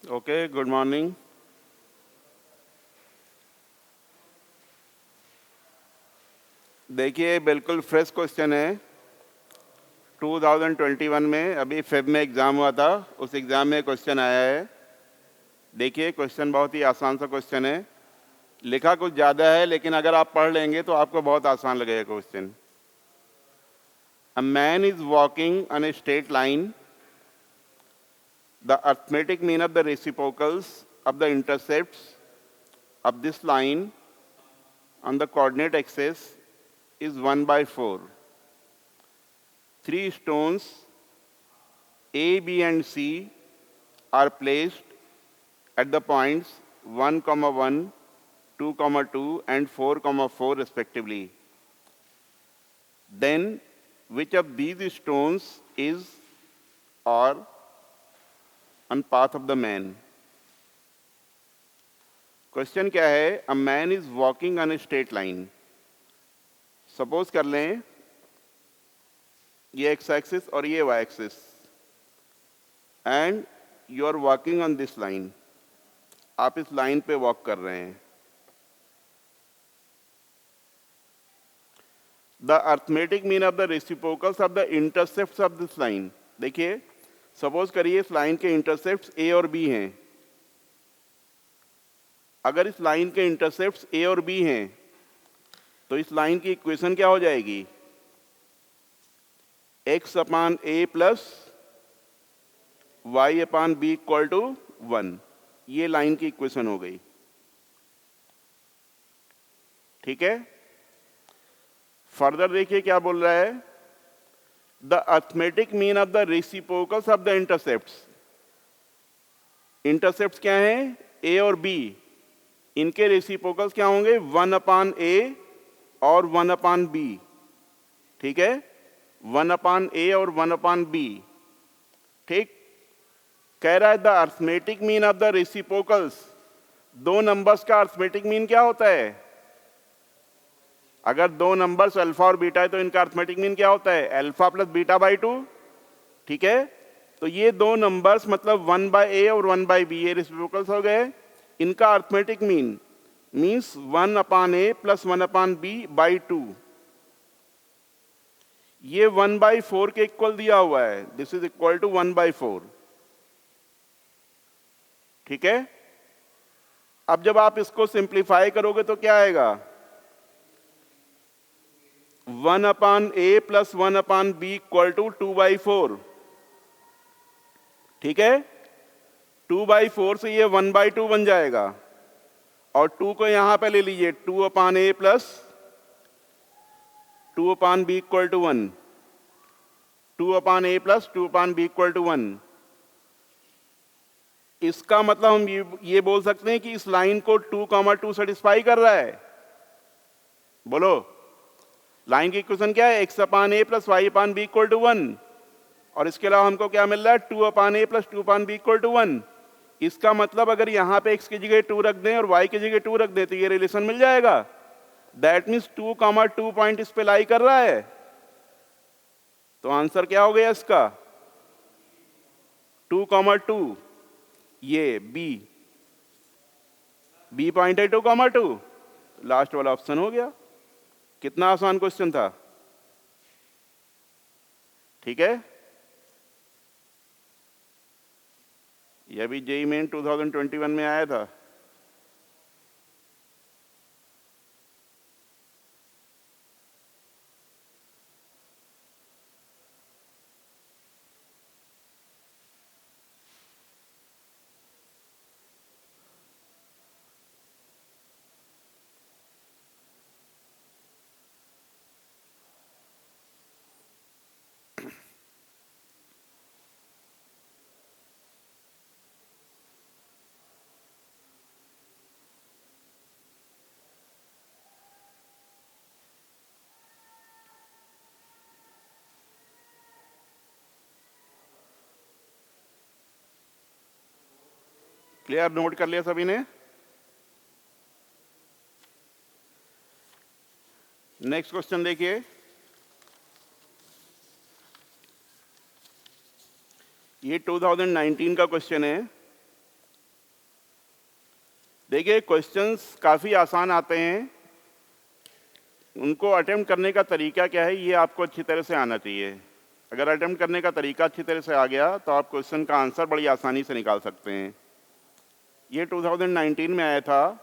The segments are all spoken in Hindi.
Okay, good morning. देखिए, बिल्कुल फ्रेश क्वेश्चन है। 2021 में अभी फेब में एग्ज़ाम हुआ था, उस एग्ज़ाम में क्वेश्चन आया है। देखिए, क्वेश्चन बहुत ही आसान सा क्वेश्चन है। लिखा कुछ ज़्यादा है, लेकिन अगर आप पढ़ लेंगे तो आपको बहुत आसान लगेगा question. A man is walking on a straight line. The arithmetic mean of the reciprocals of the intercepts of this line on the coordinate axis is 1/4. Three stones A, B, and C are placed at the points 1, 2, 2, and 4, 4 respectively. Then, which of these stones is or on path of the man? Question क्या है? A man is walking on a straight line. Suppose कर लें ये एक्स एक्सिस और ये y axis, and you are walking on this line. आप इस लाइन पे वॉक कर रहे हैं। The arithmetic mean of the reciprocals of the intercepts of this line. देखिए, सपोज करिए इस लाइन के इंटरसेप्ट्स ए और बी हैं। अगर इस लाइन के इंटरसेप्ट्स ए और बी हैं तो इस लाइन की इक्वेशन क्या हो जाएगी? X upon a plus y upon b equal to 1। ये लाइन की इक्वेशन हो गई। ठीक है, फर्दर देखिए क्या बोल रहा है। The arithmetic mean of the reciprocals of the intercepts. Intercepts क्या हैं? ए और बी। इनके रेसिप्रोकल्स क्या होंगे? 1 अपान ए और 1 अपान बी। ठीक है, 1 अपान ए और 1 अपान बी। ठीक, कह रहा है the arithmetic mean of the reciprocals. दो नंबर्स का अर्थमेटिक मीन क्या होता है? अगर दो नंबर्स अल्फा और बीटा है तो इनका अर्थमेटिक मीन क्या होता है? Alpha plus beta by 2। ठीक है, तो ये दो नंबर्स मतलब 1/a और 1/b ये रेसिप्रोकल्स हो गए। इनका arithmetic mean means 1 upon a plus 1 upon b by 2। ये 1/4 के इक्वल दिया हुआ है। This is equal to 1/4। ठीक है, अब जब आप इसको सिंप्लीफाई करोगे तो क्या आएगा? 1 upon a plus 1 upon b equal to 2/4। ठीक है, 2/4 से ये 1/2 बन जाएगा, और 2 को यहां पे ले लीजिए। 2 upon a plus 2 upon b equal to 1। 2 upon a plus 2 upon b equal to 1। इसका मतलब हम ये बोल सकते हैं कि इस लाइन को 2, 2 सेटिस्फाई कर रहा है। बोलो, लाइन की इक्वेशन क्या है? X upon a plus y upon b equal to 1। और इसके अलावा हमको क्या मिल रहा है? 2 upon a plus 2 upon b equal to 1। इसका मतलब अगर यहां पे x की जगह 2 रख दें और y की जगह 2 रख दें तो ये रिलेशन मिल जाएगा। दैट मीन्स 2, 2 पॉइंट इस पे लाई कर रहा है। तो आंसर क्या हो गया इसका? 2, 2। ये बी पॉइंट है 2, 2। लास्ट वाला ऑप्शन हो गया। कितना आसान क्वेश्चन था। ठीक है, यह भी जेईई मेन 2021 में आया था। क्लियर? नोट कर लिया सभी ने? नेक्स्ट क्वेश्चन देखिए। ये 2019 का क्वेश्चन है। देखिए क्वेश्चंस काफ़ी आसान आते हैं, उनको अटेम्प्ट करने का तरीका क्या है ये आपको अच्छी तरह से आना चाहिए। अगर अटेम्प्ट करने का तरीका अच्छी तरह से आ गया तो आप क्वेश्चन का आंसर बड़ी आसानी से निकाल सकते हैं। ये 2019 में आया था।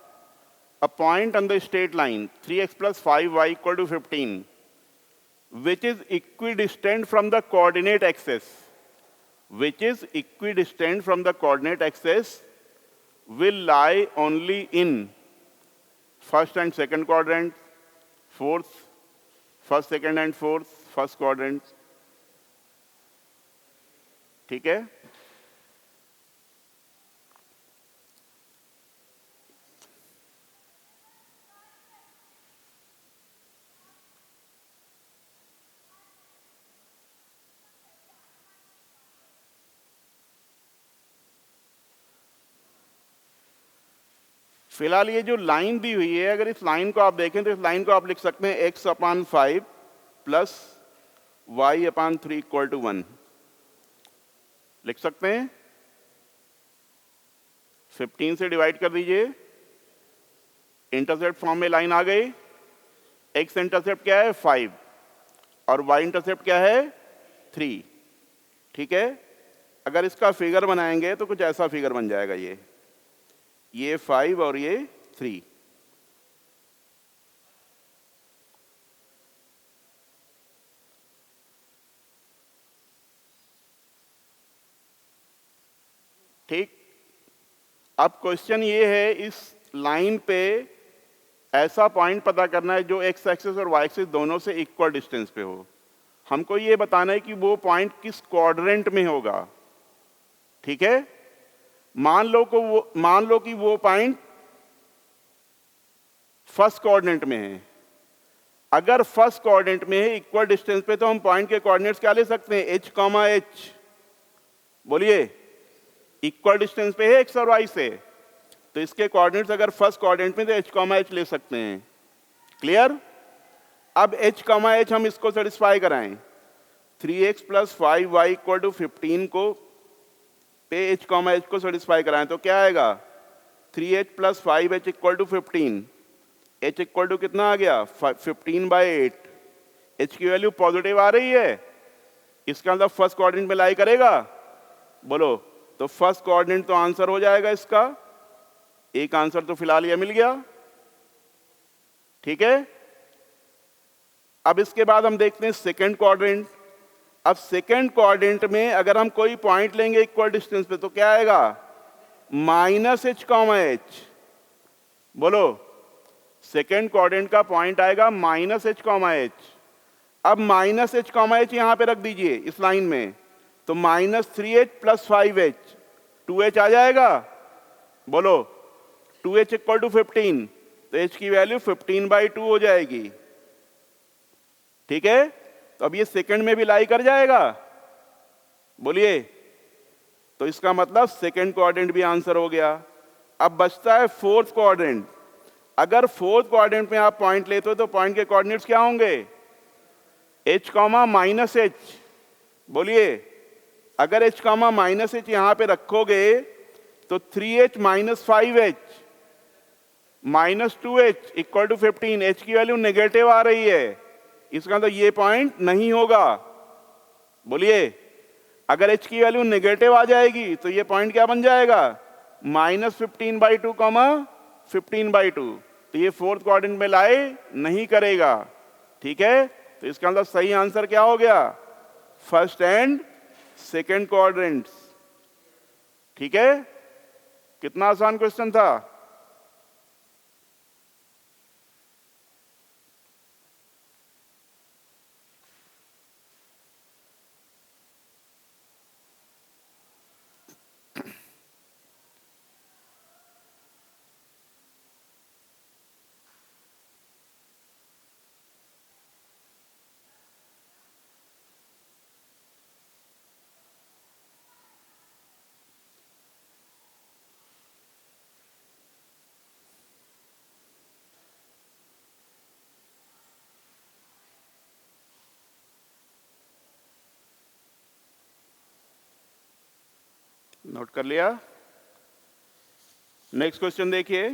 A point on the straight line 3x + 5y = 15 which is equidistant from the coordinate axis will lie only in first and second quadrant, first, second and fourth, first quadrant। ठीक है, फिलहाल ये जो लाइन दी हुई है, अगर इस लाइन को आप देखें तो इस लाइन को आप लिख सकते हैं x/5 + y/3 = 1 लिख सकते हैं। 15 से डिवाइड कर दीजिए, इंटरसेप्ट फॉर्म में लाइन आ गई। x इंटरसेप्ट क्या है 5 और y इंटरसेप्ट क्या है 3। ठीक है, अगर इसका फिगर बनाएंगे तो कुछ ऐसा फिगर बन जाएगा, ये 5 और ये 3। ठीक, अब क्वेश्चन ये है इस लाइन पे ऐसा पॉइंट पता करना है जो एक्स एक्सिस और वाई एक्सिस दोनों से इक्वल डिस्टेंस पे हो। हमको ये बताना है कि वो पॉइंट किस क्वाड्रेंट में होगा। ठीक है, मान लो कि वो पॉइंट फर्स्ट कोऑर्डिनेट में है। अगर फर्स्ट कोऑर्डिनेट में है इक्वल डिस्टेंस पे तो हम पॉइंट के कोऑर्डिनेट्स क्या ले सकते हैं h, h। बोलिए, इक्वल डिस्टेंस पे है एक्स और वाई से, तो इसके कोऑर्डिनेट्स अगर फर्स्ट कोऑर्डिनेट में तो h, h ले सकते हैं। क्लियर? अब h, h हम इसको सेटिस्फाई कराएं। 3x + 5y = 15 को पे h, h को सेटिस्फाई कराएं तो क्या आएगा 3h + 5h = 15। h equal to कितना आ गया 15/8। h की वैल्यू पॉजिटिव आ रही है, इसका मतलब फर्स्ट कोऑर्डिनेट में लाई करेगा। बोलो, तो फर्स्ट कोऑर्डिनेट तो आंसर हो जाएगा इसका। एक आंसर तो फिलहाल ये मिल गया। ठीक है, अब इसके बाद हम देखते हैं सेकंड क्वाड्रेंट। अब सेकंड क्वाड्रेंट में अगर हम कोई पॉइंट लेंगे इक्वल डिस्टेंस पे तो क्या आएगा -h, h। बोलो, सेकेंड क्वाड्रेंट का पॉइंट आएगा -h, h। अब -h, h यहां पे रख दीजिए इस लाइन में, तो -3h + 5h 2h आ जाएगा। बोलो, 2h = 15 तो h की वैल्यू 15/2 हो जाएगी। ठीक है, तो अब ये सेकंड में भी लाई कर जाएगा। बोलिए, तो इसका मतलब सेकंड क्वाड्रेंट भी आंसर हो गया। अब बचता है फोर्थ क्वाड्रेंट। अगर फोर्थ क्वाड्रेंट में आप पॉइंट लेते हो तो पॉइंट के कोऑर्डिनेट्स क्या होंगे h, h। बोलिए, अगर h, h यहां पे रखोगे तो 3h - 5h -2h = 15। h की वैल्यू नेगेटिव आ रही है, इसका मतलब ये पॉइंट नहीं होगा। बोलिए, अगर h की वैल्यू नेगेटिव आ जाएगी तो ये पॉइंट क्या बन जाएगा -15/2, 15/2। तो ये फोर्थ क्वाड्रेंट में लाई नहीं करेगा। ठीक है, तो इसका मतलब सही आंसर क्या हो गया फर्स्ट एंड सेकंड क्वाड्रेंट्स। ठीक है, कितना आसान क्वेश्चन था। नोट कर लिया। नेक्स्ट क्वेश्चन देखिए,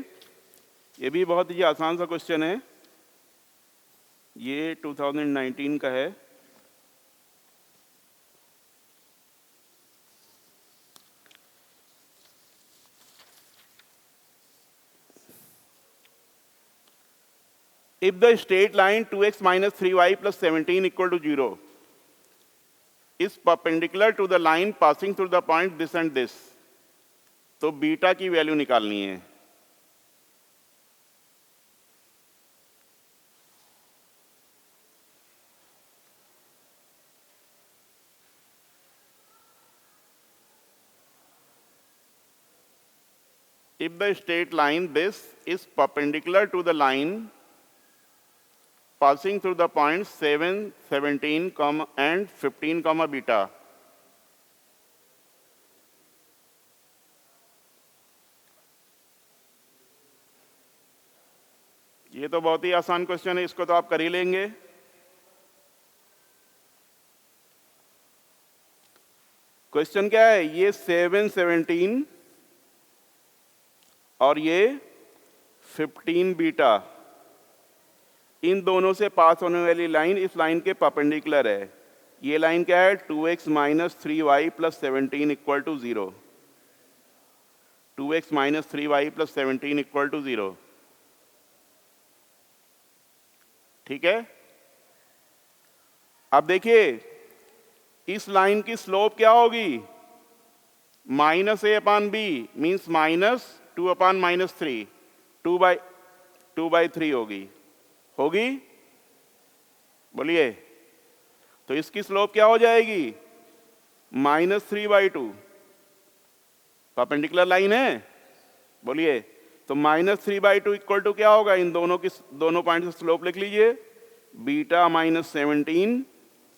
ये भी बहुत ही आसान सा क्वेश्चन है, ये 2019 का है। If the straight line 2x minus 3y plus 17 equal to 0 is perpendicular to the line passing through the point this and this, तो बीटा की वैल्यू निकालनी है। If the straight line this is perpendicular to the line passing through the points 7, 17, and 15, beta, ये तो बहुत ही आसान क्वेश्चन है, इसको तो आप कर ही लेंगे। क्वेश्चन क्या है, ये 7, 17 और ये 15 बीटा, इन दोनों से पास होने वाली लाइन इस लाइन के परपेंडिकुलर है। ये लाइन क्या है, 2x minus 3y plus 17 equal to 0। 2x minus 3y plus 17 equal to 0, ठीक है। अब देखिए इस लाइन की स्लोप क्या होगी, minus a upon b means minus 2 upon minus 3, 2/3 होगी, बोलिए। तो इसकी स्लोप क्या हो जाएगी, -3/2, परपेंडिकुलर लाइन है, बोलिए। तो -3/2 इक्वल टू क्या होगा, इन दोनों पॉइंट से स्लोप लिख लीजिए, बीटा -17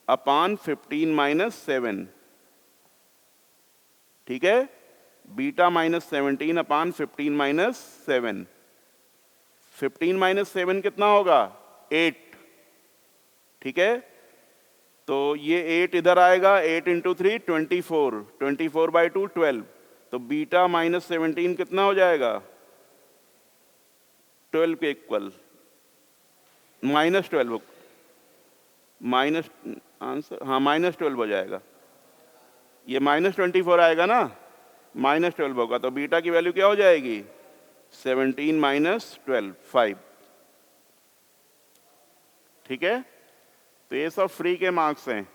अपान 15 - 7, ठीक है। बीटा -17 अपान 15 - 7, 15 - 7 कितना होगा, 8, ठीक है। तो ये 8 इधर आएगा, 8 × 3 24, 24/2 12, तो बीटा -17 कितना हो जाएगा, 12 के इक्वल, -12, माइनस आंसर, हाँ -12 हो जाएगा। ये -24 आएगा ना, -12 होगा, तो बीटा की वैल्यू क्या हो जाएगी, 17 - 12, 5, ठीक है। तो ये सब फ्री के मार्क्स हैं।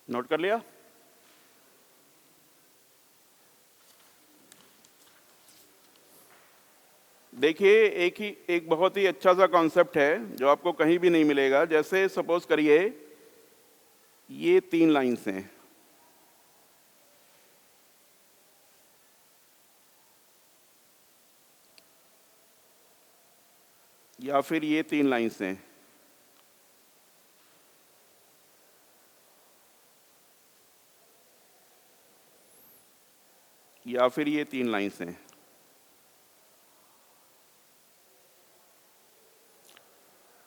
नोट कर लिया। देखिए एक बहुत ही अच्छा सा कॉन्सेप्ट है जो आपको कहीं भी नहीं मिलेगा। जैसे सपोज करिए ये 3 लाइन्स हैं, या फिर ये 3 लाइन्स हैं, या फिर ये 3 लाइन्स हैं।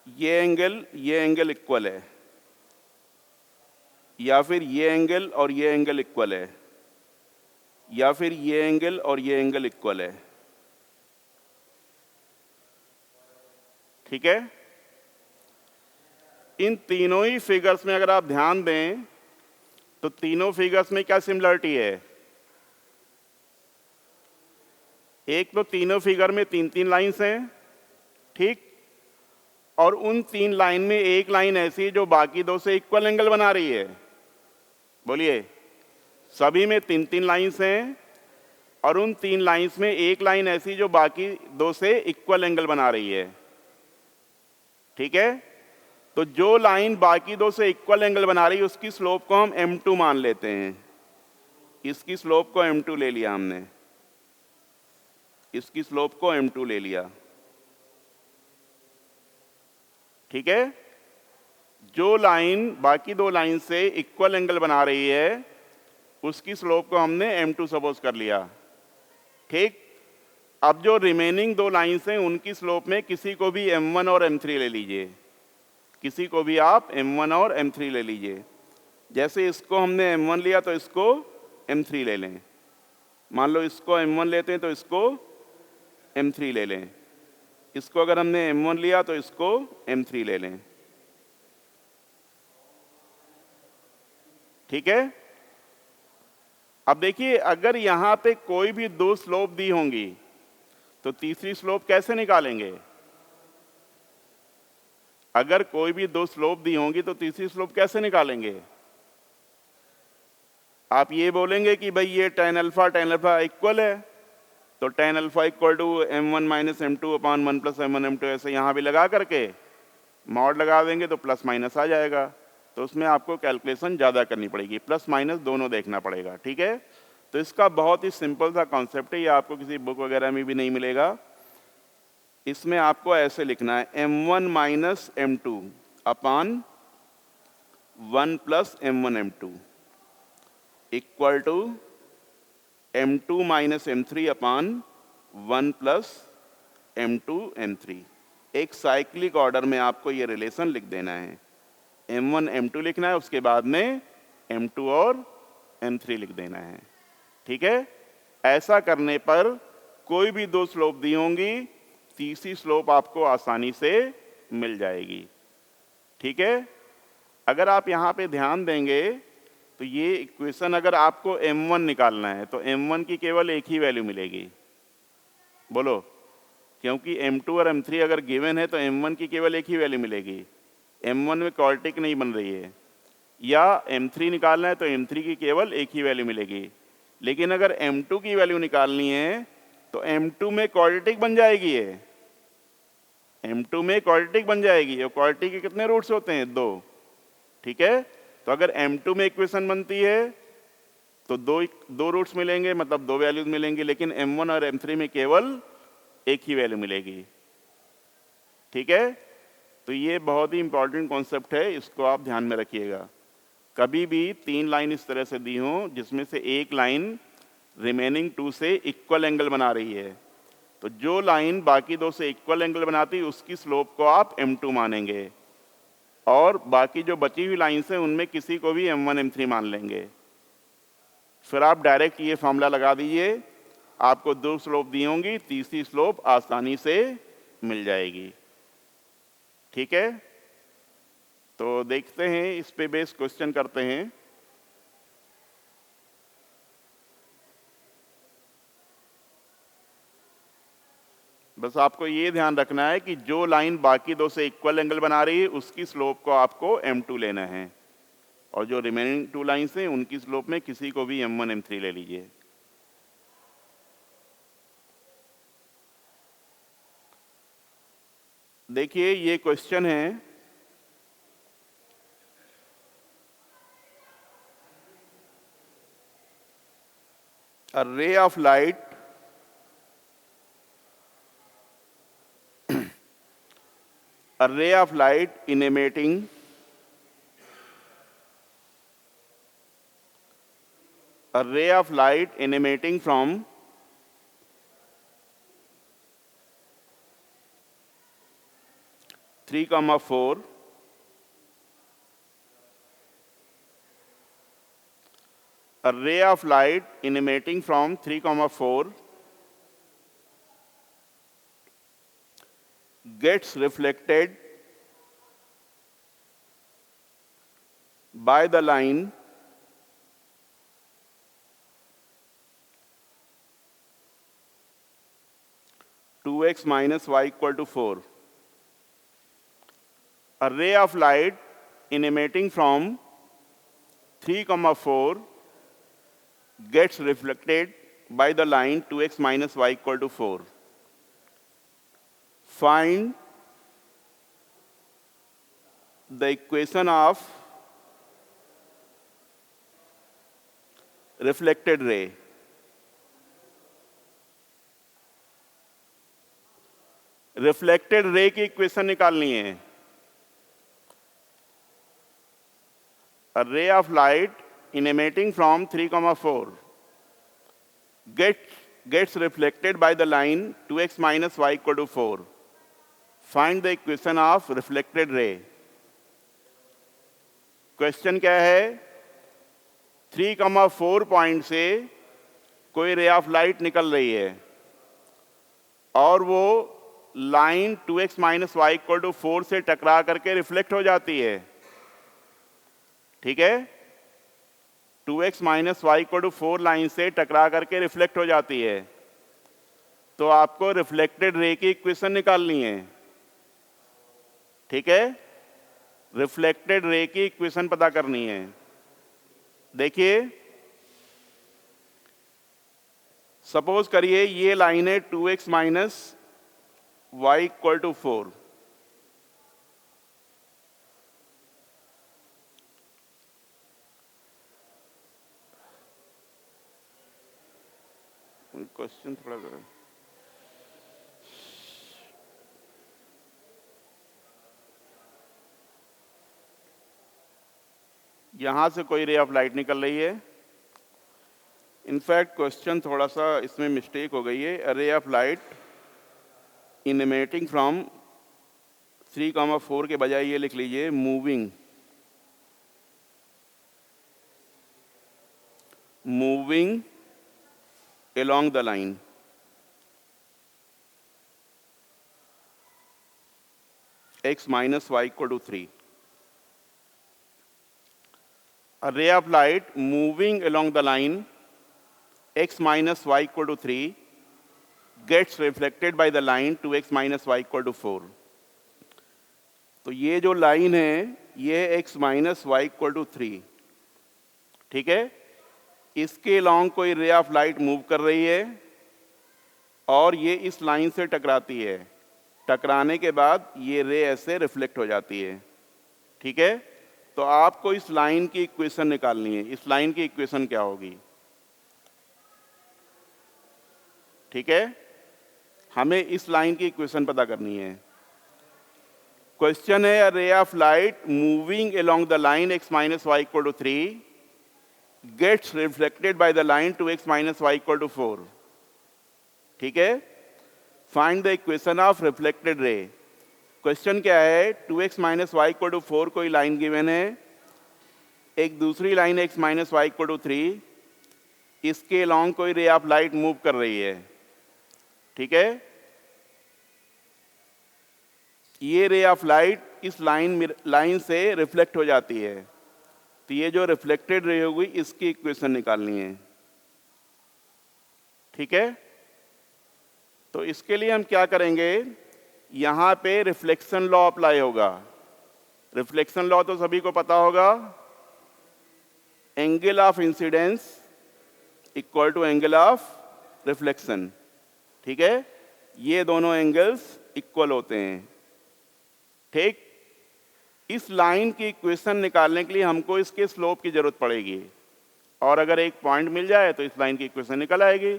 ये एंगल इक्वल है, या फिर ये एंगल और ये एंगल इक्वल है, या फिर ये एंगल और ये एंगल इक्वल है, ठीक है। इन तीनों ही फिगर्स में अगर आप ध्यान दें तो तीनों फिगर्स में क्या सिमिलरिटी है, एक तो तीनों फिगर में 3-3 लाइन्स हैं, ठीक, और उन 3 लाइन में एक लाइन ऐसी है जो बाकी 2 से इक्वल एंगल बना रही है, बोलिए। सभी में 3-3 लाइन्स हैं और उन 3 लाइन्स में एक लाइन ऐसी जो बाकी 2 से इक्वल एंगल बना रही है, ठीक है। तो जो लाइन बाकी 2 से इक्वल एंगल बना रही है उसकी स्लोप को हम m2 मान लेते हैं। इसकी स्लोप को m2 ले लिया हमने, इसकी स्लोप को m2 ले लिया, ठीक है। जो लाइन बाकी दो लाइन से इक्वल एंगल बना रही है उसकी स्लोप को हमने m2 सपोज कर लिया, ठीक। अब जो रिमेनिंग दो लाइन्स हैं उनकी स्लोप में किसी को भी m1 और m3 ले लीजिए, किसी को भी आप m1 और m3 ले लीजिए। जैसे इसको हमने m1 लिया तो इसको m3 ले लें, मान लो इसको m1 लेते हैं तो इसको m3 ले लें, इसको अगर हमने m1 लिया तो इसको m3 ले लें, ठीक है। अब देखिए अगर यहां पे कोई भी दो स्लोप दी होंगी तो तीसरी स्लोप कैसे निकालेंगे? अगर कोई भी दो स्लोप दी होंगी तो तीसरी स्लोप कैसे निकालेंगे? आप ये बोलेंगे कि भाई ये tan अल्फा इक्वल है, तो tan alpha equal to m1 minus m2 upon 1 plus m1 m2 ऐसे यहां भी लगा करके मॉड लगा देंगे तो प्लस माइनस आ जाएगा। तो उसमें आपको कैलकुलेशन ज़्यादा करनी पड़ेगी, प्लस माइनस दोनों देखना पड़ेगा, ठीक है। तो इसका बहुत ही सिंपल सा कॉन्सेप्ट है, ये आपको किसी बुक वगैरह में भी नहीं मिलेगा। इसमें आपको ऐसे लिखना है m1 minus m2 upon 1 plus m1 m2 equal to m2 minus m3 upon 1 plus m2 m3। एक साइक्लिक ऑर्डर में आपको ये रिलेशन लिख देना है, m1 m2 लिखना है, उसके बाद में m2 और m3 लिख देना है, ठीक है। ऐसा करने पर कोई भी दो स्लोप दी होंगी, तीसरी स्लोप आपको आसानी से मिल जाएगी, ठीक है। अगर आप यहाँ पे ध्यान देंगे तो ये इक्वेशन अगर आपको m1 निकालना है तो m1 की केवल एक ही वैल्यू मिलेगी, बोलो, क्योंकि m2 और m3 अगर गिवन है तो m1 की केवल एक ही वैल्यू मिलेगी, m1 में क्वाड्रेटिक नहीं बन रही है। या m3 निकालना है तो m3 की केवल एक ही वैल्यू मिलेगी, लेकिन अगर m2 की वैल्यू निकालनी है तो m2 में क्वाड्रेटिक बन जाएगी, ये m2 में क्वाड्रेटिक बन जाएगी, और क्वाड्रेटिक के कितने रूट्स होते हैं? दो, ठीक है। तो अगर m2 में इक्वेशन बनती है तो दो रूट्स मिलेंगे, मतलब दो वैल्यूज मिलेंगी, लेकिन m1 और m3 में केवल एक ही वैल्यू मिलेगी, ठीक है। तो ये बहुत ही इंपॉर्टेंट कॉन्सेप्ट है, इसको आप ध्यान में रखिएगा। कभी भी तीन लाइन इस तरह से दी हो जिसमें से एक लाइन रिमेनिंग टू से इक्वल एंगल बना रही है, तो जो लाइन बाकी दो से इक्वल एंगल बनाती है उसकी स्लोप को आप m2 मानेंगे, और बाकी जो बची हुई लाइन्स हैं उनमें किसी को भी m1 m3 मान लेंगे। फिर आप डायरेक्ट ये फॉर्मूला लगा दीजिए, आपको दो स्लोप दी होंगी, तीसरी स्लोप आसानी से मिल जाएगी, ठीक है। तो देखते हैं, इस पे बेस क्वेश्चन करते हैं। बस आपको ये ध्यान रखना है कि जो लाइन बाकी दो से इक्वल एंगल बना रही है उसकी स्लोप को आपको m2 लेना है, और जो रिमेनिंग टू लाइन्स हैं उनकी स्लोप में किसी को भी m1 m3 ले लीजिए। देखिए ये क्वेश्चन है, a ray of light a ray of light emanating from three comma four a ray of light emanating from 3,4 gets reflected by the line two x minus y equal to 4. A ray of light emanating from 3,4 gets reflected by the line 2x minus y equal to 4. Find the equation of reflected ray. Reflected ray की इक्वेशन निकालनी है। A ray of light in emitting from 3, 4 gets reflected by the line 2x minus y equal to 4. Find the equation of reflected ray. Question क्या है? 3, 4 पॉइंट से कोई रे ऑफ लाइट निकल रही है और वो line 2x minus y equal to 4 से टकरा करके रिफ्लेक्ट हो जाती है. ठीक है, 2x minus y equal to 4 line से टकरा करके रिफ्लेक्ट हो जाती है. तो आपको रिफ्लेक्टेड रे की इक्वेशन निकालनी है. ठीक है, रिफ्लेक्टेड रे की इक्वेशन पता करनी है. देखिए, सपोज करिए ये लाइन है 2x minus y equal to 4. Question थोड़ा करें. यहां से कोई रे ऑफ लाइट निकल रही है. इनफैक्ट क्वेश्चन थोड़ा सा इसमें मिस्टेक हो गई है. A ray of light in emitting from 3, 4 के बजाय ये लिख लीजिए moving along the line. X minus y equal to 3. A ray of light moving along the line x minus y equal to 3 gets reflected by the line 2x minus y equal to 4. तो ये जो लाइन है ये x minus y equal to 3. ठीक है, इसके लॉन्ग कोई रे ऑफ लाइट मूव कर रही है और ये इस लाइन से टकराती है. टकराने के बाद ये रे ऐसे रिफ्लेक्ट हो जाती है. ठीक है, तो आपको इस लाइन की इक्वेशन निकालनी है. इस लाइन की इक्वेशन क्या होगी? ठीक है, हमें इस लाइन की इक्वेशन पता करनी है. क्वेश्चन है a ray of light moving along the line x minus y equal to 3 gets reflected by the line 2x minus y equal to 4. ठीक है, find the equation of reflected ray. Question क्या है? 2x minus y equal to 4 कोई लाइन गिवन है, एक दूसरी line x minus y equal to 3, इसके लॉन्ग कोई रे ऑफ लाइट मूव कर रही है. ठीक है, ये रे ऑफ लाइट इस लाइन से रिफ्लेक्ट हो जाती है. तो ये जो रिफ्लेक्टेड रे होगी इसकी इक्वेशन निकालनी है. ठीक है, तो इसके लिए हम क्या करेंगे? यहां पे रिफ्लेक्शन लॉ अप्लाई होगा. रिफ्लेक्शन लॉ तो सभी को पता होगा. Angle of incidence equal to angle of reflection. ठीक है, ये दोनों एंगल्स इक्वल होते हैं. ठीक, इस लाइन की इक्वेशन निकालने के लिए हमको इसके स्लोप की जरूरत पड़ेगी और अगर एक पॉइंट मिल जाए तो इस लाइन की इक्वेशन निकल आएगी.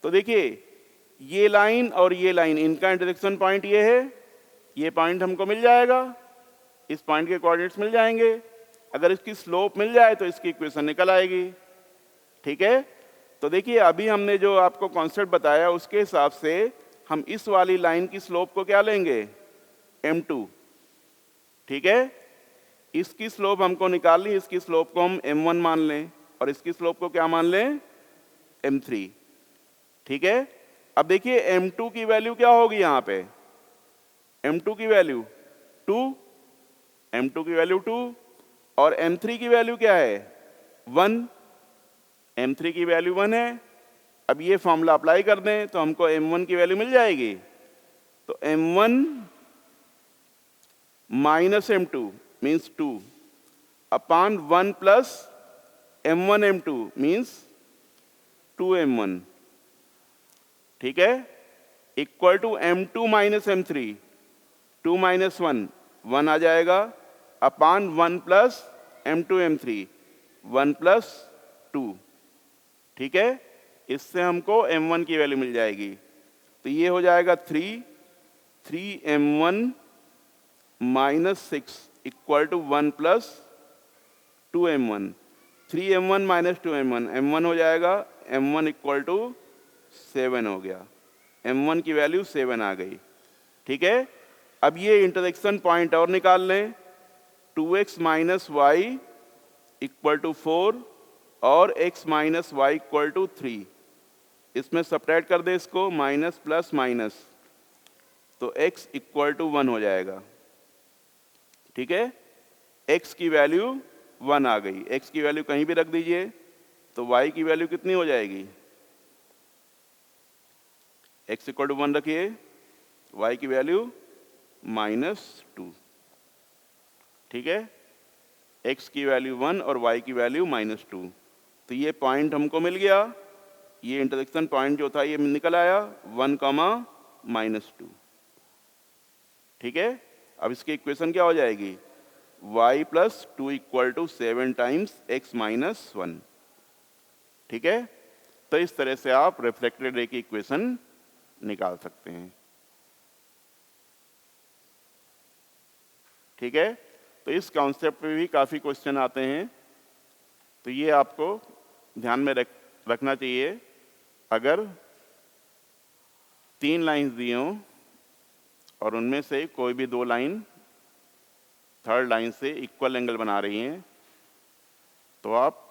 तो देखिए, ये लाइन और ये लाइन इनका इंटरसेक्शन पॉइंट ये है. ये पॉइंट हमको मिल जाएगा, इस पॉइंट के कोऑर्डिनेट्स मिल जाएंगे. अगर इसकी स्लोप मिल जाए तो इसकी इक्वेशन निकल आएगी. ठीक है, तो देखिए अभी हमने जो आपको कॉन्सेप्ट बताया उसके हिसाब से हम इस वाली लाइन की स्लोप को क्या लेंगे? m2. ठीक है, इसकी स्लोप हमको निकालनी, इसकी स्लोप को हम m1 मान लें और इसकी स्लोप को क्या मान लें? m3. ठीक है, अब देखिए m2 की वैल्यू क्या होगी? यहां पे m2 की वैल्यू 2, m2 की वैल्यू 2 और m3 की वैल्यू क्या है? 1. m3 की वैल्यू 1 है. अब ये फॉर्मूला अप्लाई कर दें तो हमको m1 की वैल्यू मिल जाएगी. तो m1 minus m2 means 2 upon 1 plus m1 m2 means 2m1. ठीक है, equal to m2 minus m3. 2 minus 1 1 आ जाएगा upon 1 plus m2 m3 1 plus 2. ठीक है, इससे हमको m1 की वैल्यू मिल जाएगी. तो ये हो जाएगा 3m1 minus 6 equal to 1 plus 2m1, 3m1 minus 2m1, m1 हो जाएगा, m1 इक्वल टू 7 हो गया, m1 की वैल्यू 7 आ गई। ठीक है, अब ये इंटरसेक्शन पॉइंट और निकाल लें, 2x minus y equal to 4 और x minus y equal to 3। इसमें सब्ट्रैक्ट कर दे इसको, माइनस प्लस माइनस, तो x इक्वल टू 1 हो जाएगा। ठीक है, x की वैल्यू 1 आ गई, x की वैल्यू कहीं भी रख दीजिए तो y की वैल्यू कितनी हो जाएगी, x इक्वल टू 1 रखिए, y की वैल्यू -2। ठीक है, x की वैल्यू 1 और y की वैल्यू -2। तो ये पॉइंट हमको मिल गया, ये इंटरसेक्शन पॉइंट जो था ये निकल आया 1, -2। ठीक है, अब इसकी इक्वेशन क्या हो जाएगी, y plus 2 equal to 7 times x minus 1। ठीक है, तो इस तरह से आप रिफ्लेक्टेड रे की इक्वेशन निकाल सकते हैं। ठीक है, तो इस कॉन्सेप्ट पे भी काफ़ी क्वेश्चन आते हैं, तो ये आपको ध्यान में रखना चाहिए। अगर 3 लाइंस दी हों और उनमें से कोई भी 2 लाइन थर्ड लाइन से इक्वल एंगल बना रही हैं, तो आप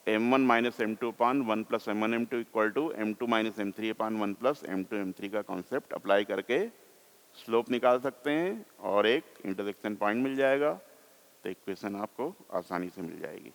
m1 minus m2 upon 1 plus m1 m2 equal to m2 minus m3 upon 1 plus m2 m3 का कॉन्सेप्ट अप्लाई करके स्लोप निकाल सकते हैं और एक इंटरसेक्शन पॉइंट मिल जाएगा, तो इक्वेशन आपको आसानी से मिल जाएगी।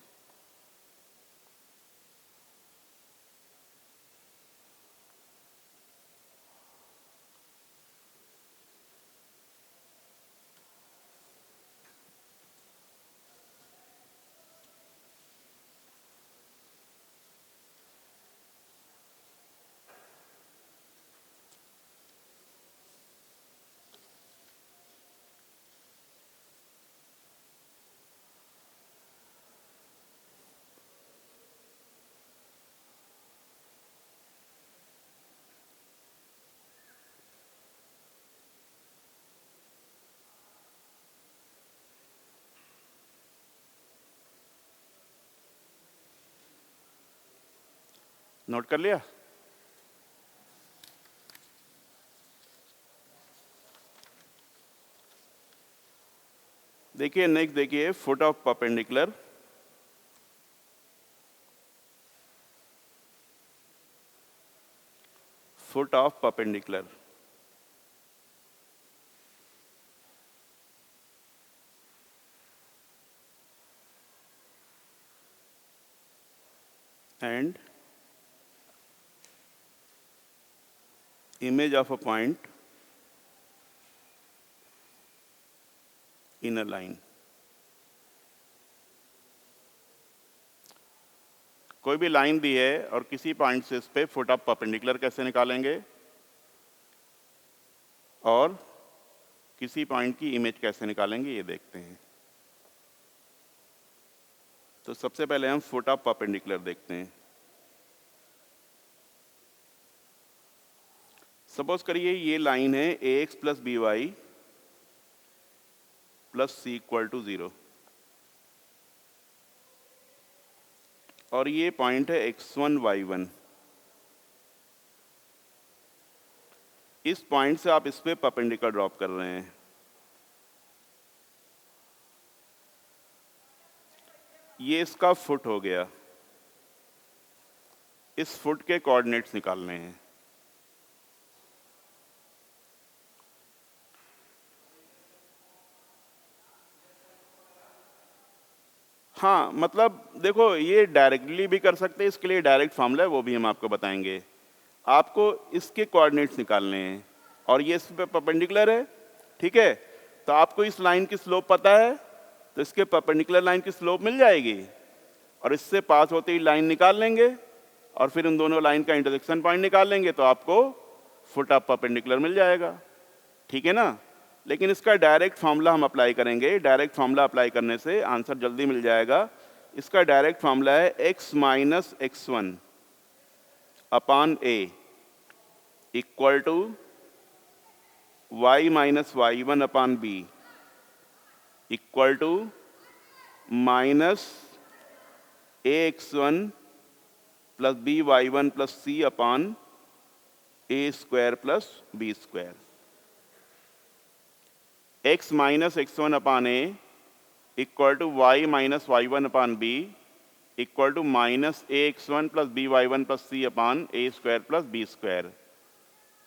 नोट कर लिया? देखिए नेक्स्ट, देखिए foot of perpendicular, foot of perpendicular. And image of a point in a line। कोई भी लाइन दी है और किसी पॉइंट से इस पे फुट ऑफ परपेंडिकुलर कैसे निकालेंगे और किसी पॉइंट की इमेज कैसे निकालेंगे, ये देखते हैं। तो सबसे पहले हम फुट ऑफ परपेंडिकुलर देखते हैं। सपोज करिए ये लाइन है ax plus b y plus c equal to 0 और ये पॉइंट है x1 y1। इस पॉइंट से आप इस पे परपेंडिकुलर ड्रॉप कर रहे हैं। ये इसका फुट हो गया, इस फुट के कोऑर्डिनेट्स निकालने हैं। हाँ, मतलब देखो ये डायरेक्टली भी कर सकते हैं, इसके लिए डायरेक्ट फॉर्मूला है, वो भी हम आपको बताएंगे। आपको इसके कोऑर्डिनेट्स निकालने हैं और ये इस पे परपेंडिकुलर है। ठीक है, तो आपको इस लाइन की स्लोप पता है, तो इसके परपेंडिकुलर लाइन की स्लोप मिल जाएगी और इससे पास होते ही लाइन निकाल लेंगे और फिर उन दोनों लाइन का इंटरसेक्शन पॉइंट निकाल लेंगे, तो आपको फुट ऑफ परपेंडिकुलर मिल जाएगा। ठीक है ना, लेकिन इसका डायरेक्ट फॉर्मूला हम अप्लाई करेंगे। डायरेक्ट फॉर्मूला अप्लाई करने से आंसर जल्दी मिल जाएगा। इसका डायरेक्ट फॉर्मूला है x minus x1 upon a equal to y minus y1 upon b equal to minus a x one plus b y one plus c upon a square plus b square. X minus x one upon a equal to y minus y one upon b equal to minus a x one plus b y one plus c upon a square plus b square.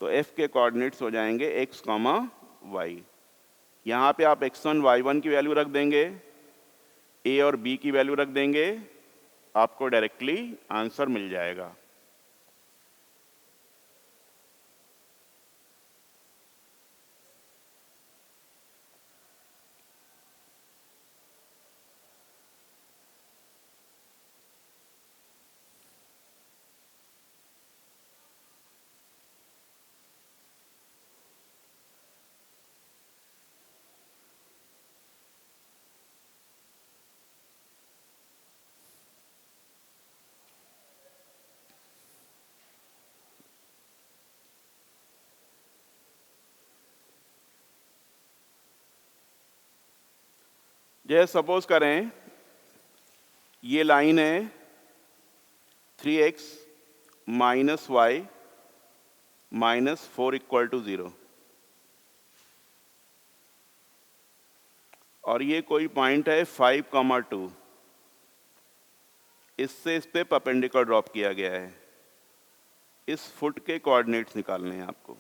तो एफ के कोऑर्डिनेट्स हो जाएंगे एक्स कॉमा वाई। यहाँ पे आप एक्स वन वाई वन की वैल्यू रख देंगे, ए और बी की वैल्यू रख देंगे, आपको डायरेक्टली आंसर मिल जाएगा। जैसे सपोज करें ये लाइन है 3x minus y minus 4 equal to 0 और ये कोई पॉइंट है 5,2। इससे इस पे परपेंडिकुलर ड्रॉप किया गया है। इस फुट के कोऑर्डिनेट्स निकालने हैं आपको।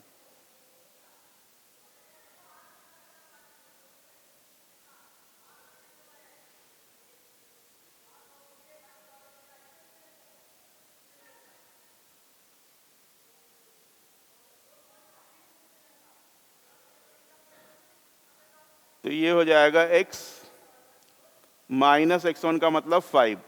तो ये हो जाएगा x माइनस एक्स वन का मतलब 5,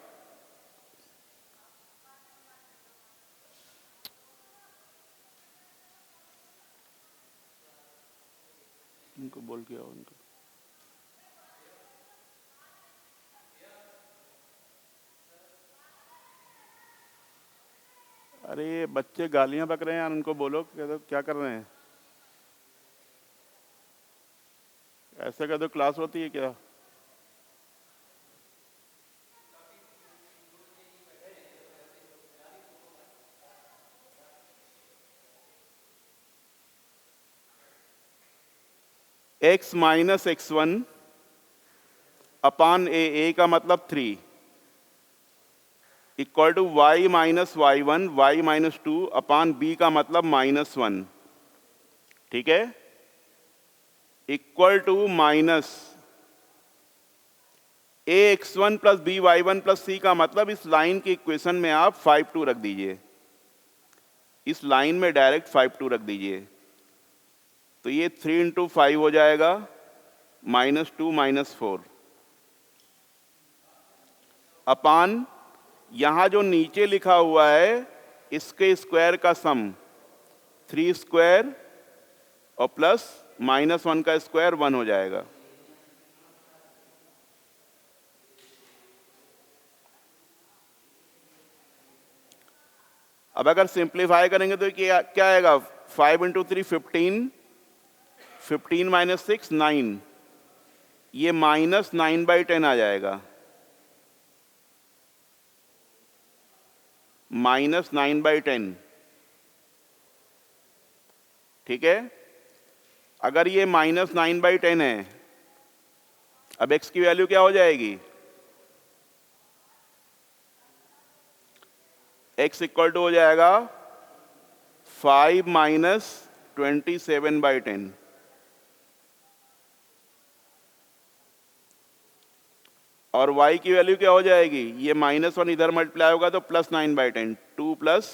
उनको बोल के आओ उनको। अरे ये बच्चे गालियां बक रहे हैं यार, उनको बोलो क्या कर रहे हैं। ऐसे का तो क्लास होती है क्या? x minus x one upon a का मतलब 3 equal to y minus y one y minus 2 upon b का मतलब -1। ठीक है, equal to minus a x one plus b y one plus c का मतलब इस लाइन की इक्वेशन में आप 5,2 रख दीजिए। इस लाइन में डायरेक्ट 5,2 रख दीजिए। तो ये 3 इंटू 5 हो जाएगा -2 -4 अपान यहां जो नीचे लिखा हुआ है इसके स्क्वायर का सम 3 स्क्वायर और प्लस -1 का स्क्वायर 1 हो जाएगा। अब अगर सिंप्लीफाई करेंगे तो क्या आएगा? 5 इंटू 3 15, 15 माइनस 6 9, ये -9/10 आ जाएगा। -9/10। ठीक है, अगर ये -9/10 है, अब x की वैल्यू क्या हो जाएगी? x इक्वल टू हो जाएगा 5 माइनस 27/10। और y की वैल्यू क्या हो जाएगी? ये -1 इधर मल्टीप्लाई होगा तो +9/10, 2 +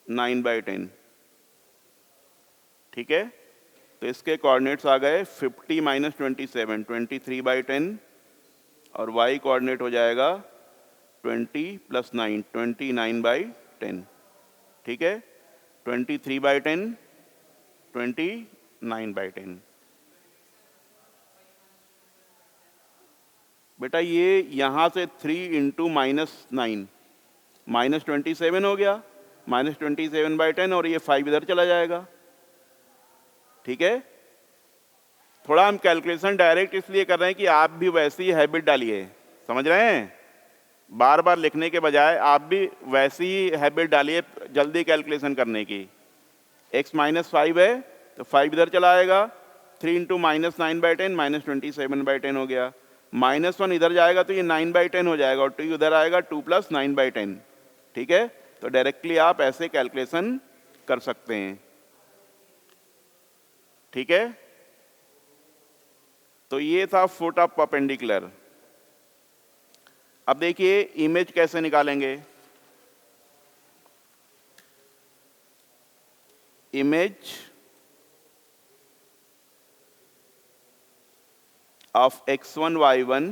9/10। ठीक है, तो इसके कोऑर्डिनेट्स आ गए 50 माइनस 27 23/10 और y कोऑर्डिनेट हो जाएगा 20 + 9 29/10। ठीक है, 23/10 29/10। बेटा ये यहां से 3 इंटू -9 -27 हो गया, -27/10 और ये 5 इधर चला जाएगा। ठीक है, थोड़ा हम कैलकुलेशन डायरेक्ट इसलिए कर रहे हैं कि आप भी वैसी हैबिट डालिए। समझ रहे हैं? बार बार लिखने के बजाय आप भी वैसी ही हैबिट डालिए जल्दी कैलकुलेशन करने की। x -5 है तो 5 इधर चला आएगा, 3 इंटू -9/10 -27/10 हो गया। -1 इधर जाएगा तो ये 9/10 हो जाएगा और 2 उधर आएगा 2 + 9/10। ठीक है, तो डायरेक्टली आप ऐसे कैलकुलेशन कर सकते हैं। ठीक है, तो ये था फुट ऑफ परपेंडिकुलर। अब देखिए इमेज कैसे निकालेंगे। Image of x1 y1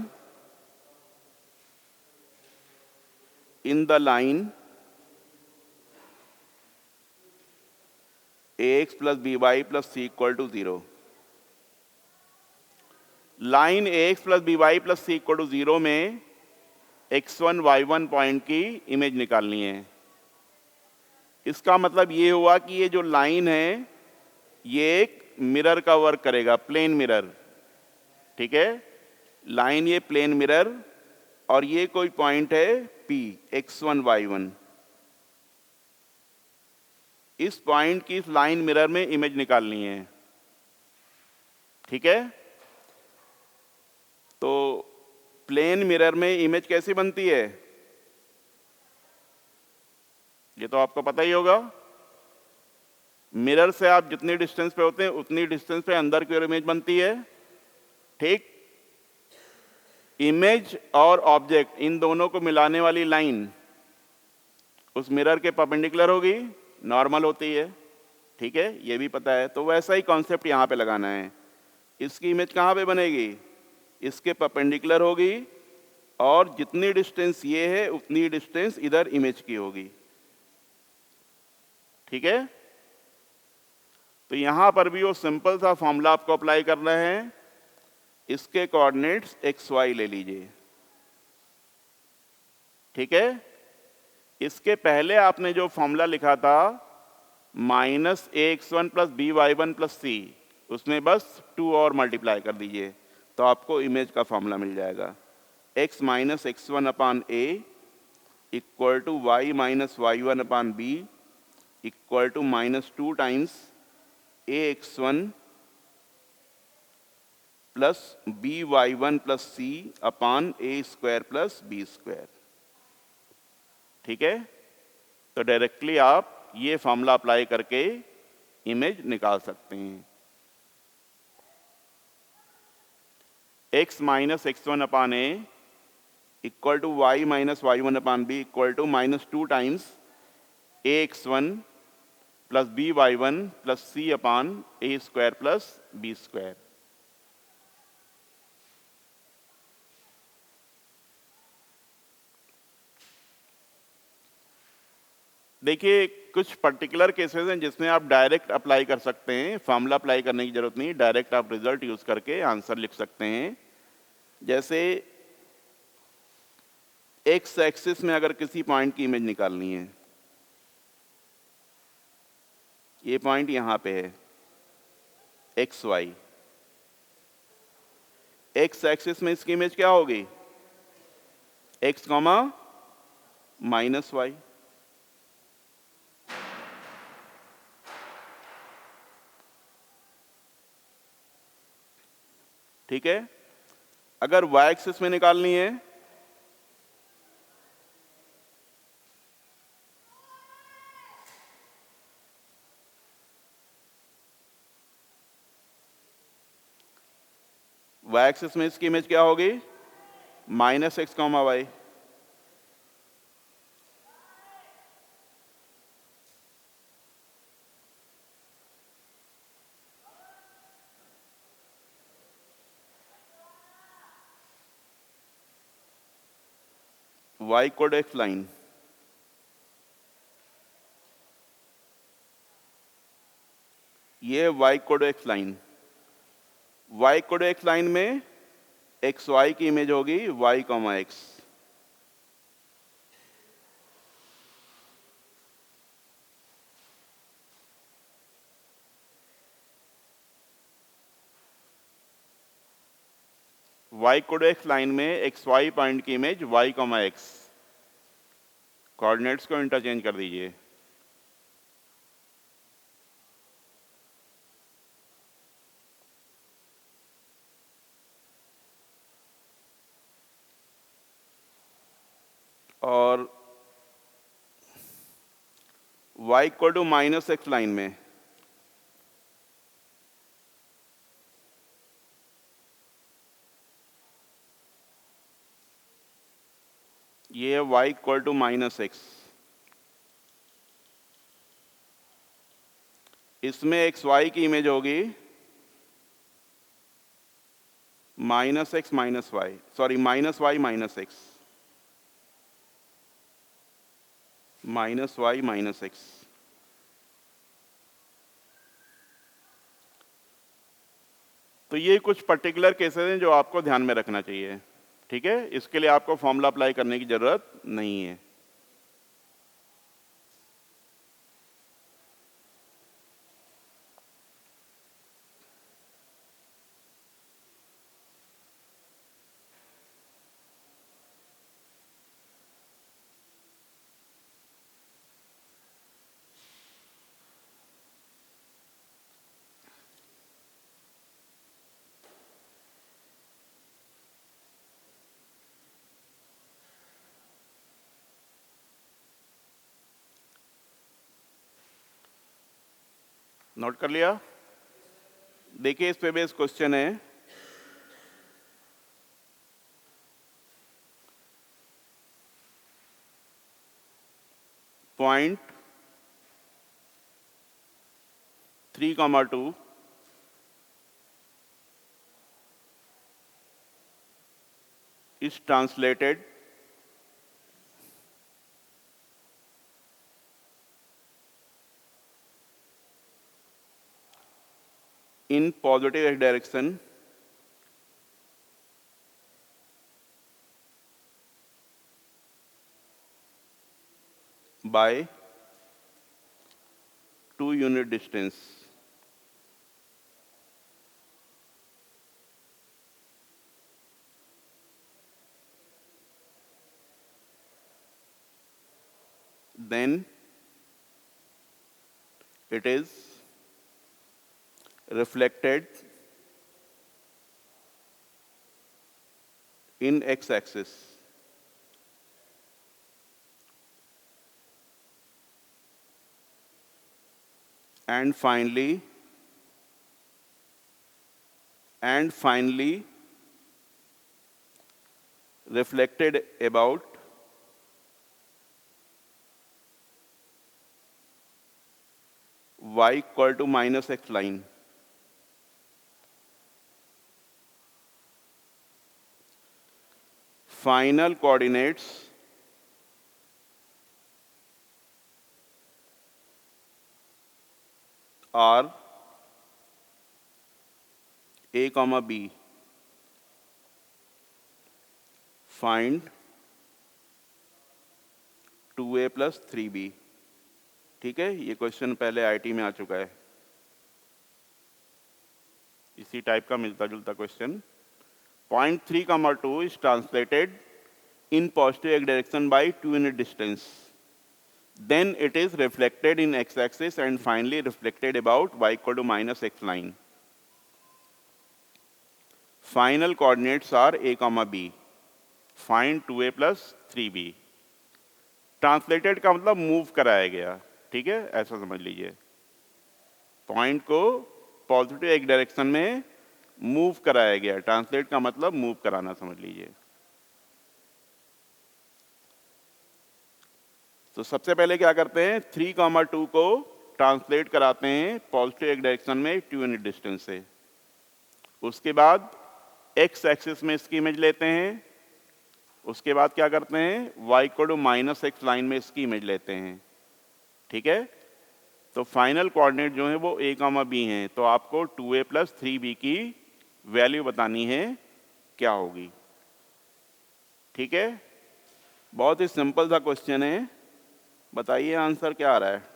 in the line ax plus by plus c equal to 0। Line ax plus by plus c equal to 0 में x1 y1 पॉइंट की इमेज निकालनी है। इसका मतलब ये हुआ कि ये जो लाइन है ये एक मिरर का वर्क करेगा, प्लेन मिरर। ठीक है, लाइन ये प्लेन मिरर और ये कोई पॉइंट है P x1 y1। इस पॉइंट की इस लाइन मिरर में इमेज निकालनी है। ठीक है, तो प्लेन मिरर में इमेज कैसी बनती है ये तो आपको पता ही होगा। मिरर से आप जितनी डिस्टेंस पे होते हैं उतनी डिस्टेंस पे अंदर की ओर इमेज बनती है। ठीक, इमेज और ऑब्जेक्ट इन दोनों को मिलाने वाली लाइन उस मिरर के परपेंडिकुलर होगी, नॉर्मल होती है। ठीक है, ये भी पता है। तो वैसा ही कॉन्सेप्ट यहां पे लगाना है। इसकी इमेज कहां पे बनेगी, इसके परपेंडिकुलर होगी और जितनी डिस्टेंस ये है उतनी डिस्टेंस इधर इमेज की होगी। ठीक है, तो यहां पर भी वो सिंपल सा फॉर्मूला आपको अप्लाई करना है। इसके कोऑर्डिनेट्स एक्स वाई ले लीजिए। ठीक है, इसके पहले आपने जो फॉर्मूला लिखा था -ax1 + by1 + c, उसमें बस 2 और मल्टीप्लाई कर दीजिए तो आपको इमेज का फॉर्मूला मिल जाएगा। x - x1/a equal to y - y1/b equal to -2 times ax1 plus by1 + c/a² + b²। ठीक है, तो डायरेक्टली आप ये फॉर्मूला अप्लाई करके इमेज निकाल सकते हैं। x - x1/a equal to y - y1/b equal to -2 times ax1 plus by1 plus c/a² + b²। देखिए कुछ पर्टिकुलर केसेस हैं जिसमें आप डायरेक्ट अप्लाई कर सकते हैं, फॉर्मूला अप्लाई करने की जरूरत नहीं, डायरेक्ट आप रिजल्ट यूज करके आंसर लिख सकते हैं। जैसे एक्स एक्सिस में अगर किसी पॉइंट की इमेज निकालनी है, ये पॉइंट यहां पे है एक्स वाई। एक्स एक्सिस में इसकी इमेज क्या होगी, x, -y। ठीक है, अगर y एक्सिस में निकालनी है y एक्सिस में इसकी इमेज क्या होगी, -x, y। y code x line, ये y code x line. y code x line में एक्स वाई की इमेज होगी y, x। y code x line में एक्स वाई पॉइंट की इमेज y, x। कोऑर्डिनेट्स को इंटरचेंज कर दीजिए। और y equal to -x line में ये है y इक्वल टू -x। इसमें xy की इमेज होगी -x -y, sorry -y -x, -y -x। तो ये कुछ पर्टिकुलर केसेस हैं जो आपको ध्यान में रखना चाहिए, ठीक है। इसके लिए आपको फॉर्मूला अप्लाई करने की जरूरत नहीं है। नोट कर लिया? देखिए इस पे बेस क्वेश्चन है, point 3,2 is translated in positive x direction by 2 unit distance। Then it is reflected in x-axis and finally reflected about y equal to -x line। Final coordinates are a comma b। Find 2a plus 3b। ठीक है, ये क्वेश्चन पहले आईटी में आ चुका है, इसी टाइप का मिलता जुलता question. Point 3,2 is translated in positive x direction by 2 unit distance, then it is reflected in x-axis and finally reflected about y equal to -x line। Final coordinates are a comma b। Find 2a plus 3b। Translated का मतलब मूव कराया गया, ठीक है, ऐसा समझ लीजिए। पॉइंट को पॉजिटिव एक डायरेक्शन में मूव कराया गया, ट्रांसलेट का मतलब मूव कराना समझ लीजिए। तो सबसे पहले क्या करते हैं, 3,2 को ट्रांसलेट कराते हैं पॉजिटिव एक डायरेक्शन में 2 यूनिट डिस्टेंस से। उसके बाद एक्स एक्सिस में इसकी इमेज लेते हैं। उसके बाद क्या करते हैं, y equal to -x line में इसकी इमेज लेते हैं, ठीक है। तो फाइनल कोऑर्डिनेट जो है वो a, b हैं। तो आपको 2a plus 3b की वैल्यू बतानी है क्या होगी, ठीक है। बहुत ही सिंपल सा क्वेश्चन है, बताइए आंसर क्या आ रहा है।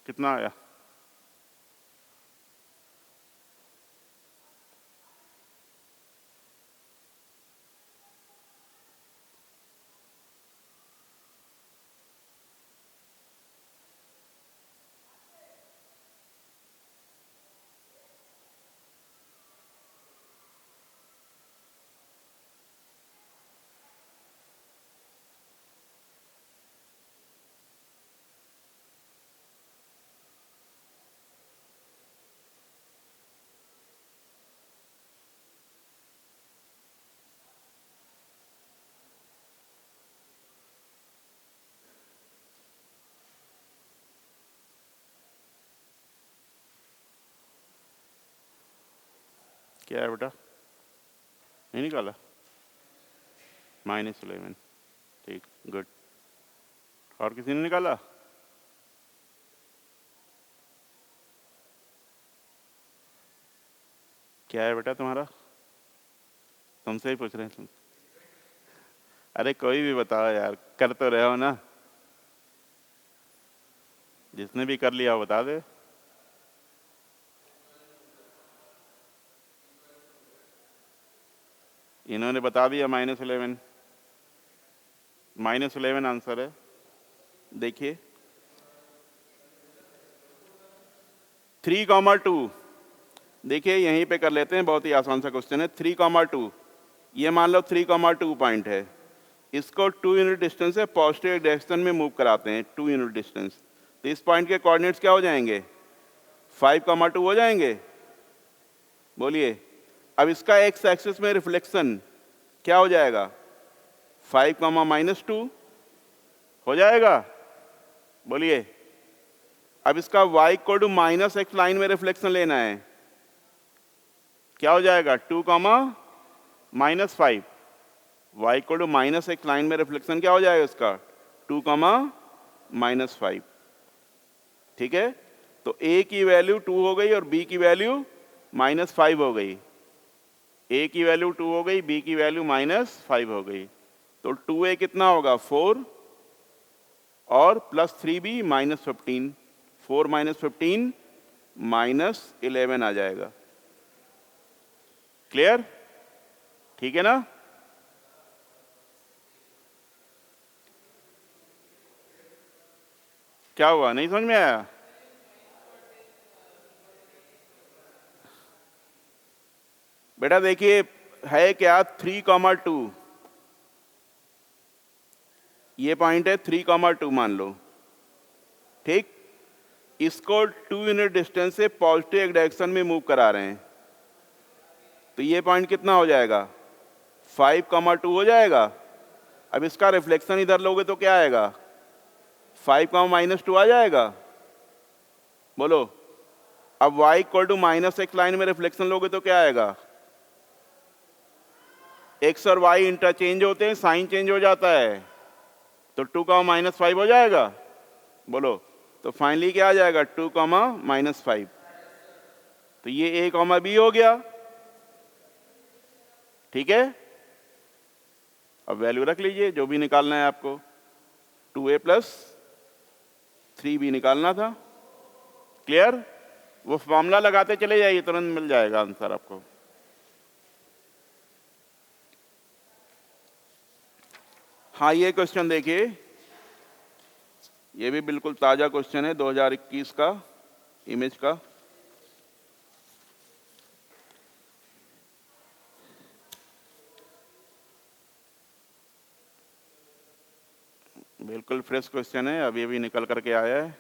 कितना आया? क्या है बेटा? नहीं निकाला? -11। ठीक, गुड। और किसी ने निकाला? क्या है बेटा तुम्हारा? तुमसे ही पूछ रहे हैं तुम। अरे कोई भी बताओ यार, कर तो रहे हो ना। जिसने भी कर लिया बता दे। इन्होंने बता दिया -11। -11 आंसर है। देखिए 3,2। देखिए यहीं पे कर लेते हैं, बहुत ही आसान सा क्वेश्चन है। 3,2, ये मान लो 3,2 पॉइंट है। इसको 2 यूनिट डिस्टेंस से पॉजिटिव डायरेक्शन में मूव कराते हैं, 2 यूनिट डिस्टेंस। तो इस पॉइंट के कोऑर्डिनेट्स क्या हो जाएंगे? 5,2 हो जाएंगे। बोलिए, अब इसका एक्स एक्सिस में रिफ्लेक्शन क्या हो जाएगा? 5,-2 हो जाएगा। बोलिए, अब इसका y को टू -x लाइन में रिफ्लेक्शन लेना है, क्या हो जाएगा? 2, -5। y को टू -x लाइन में रिफ्लेक्शन क्या हो जाएगा इसका? 2, -5। ठीक है, तो a की वैल्यू 2 हो गई और b की वैल्यू -5 हो गई। a की वैल्यू 2 हो गई, b की वैल्यू -5 हो गई। तो 2a कितना होगा? 4 और +3b -15। 4 - 15 -11 आ जाएगा। क्लियर? ठीक है ना? क्या हुआ, नहीं समझ में आया? बेटा देखिए, है क्या 3,2, ये पॉइंट है 3,2 मान लो। ठीक, इसको 2 यूनिट डिस्टेंस से पॉजिटिव डायरेक्शन में मूव करा रहे हैं। तो ये पॉइंट कितना हो जाएगा? 5,2 हो जाएगा। अब इसका रिफ्लेक्शन इधर लोगे तो क्या आएगा? 5, -2 आ जाएगा। बोलो, अब y equal to -x line में रिफ्लेक्शन लोगे तो क्या आएगा? x और y इंटरचेंज होते हैं, साइन चेंज हो जाता है, तो 2, -5 हो जाएगा। बोलो, तो फाइनली क्या आ जाएगा? 2, -5। तो ये a, b हो गया। ठीक है, अब वैल्यू रख लीजिए जो भी निकालना है आपको। 2a + 3b निकालना था। क्लियर? वो फॉर्मूला लगाते चले जाइए, तुरंत मिल जाएगा आंसर आपको। हाँ, ये क्वेश्चन देखिए, ये भी बिल्कुल ताजा क्वेश्चन है 2021 का, इमेज का। बिल्कुल फ्रेश क्वेश्चन है, अभी अभी निकल करके आया है।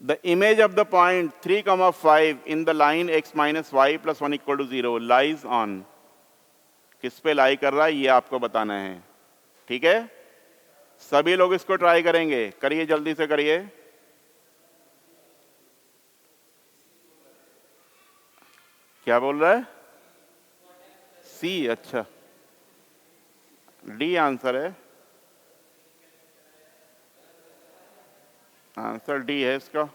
The image of the point 3,5 in the line x - y + 1 = 0 lies on, किस पे लाई कर रहा है ये आपको बताना है। ठीक है, सभी लोग इसको ट्राई करेंगे, करिए जल्दी से करिए। क्या बोल रहा है? सी? अच्छा, डी आंसर है। आंसर डी है इसका।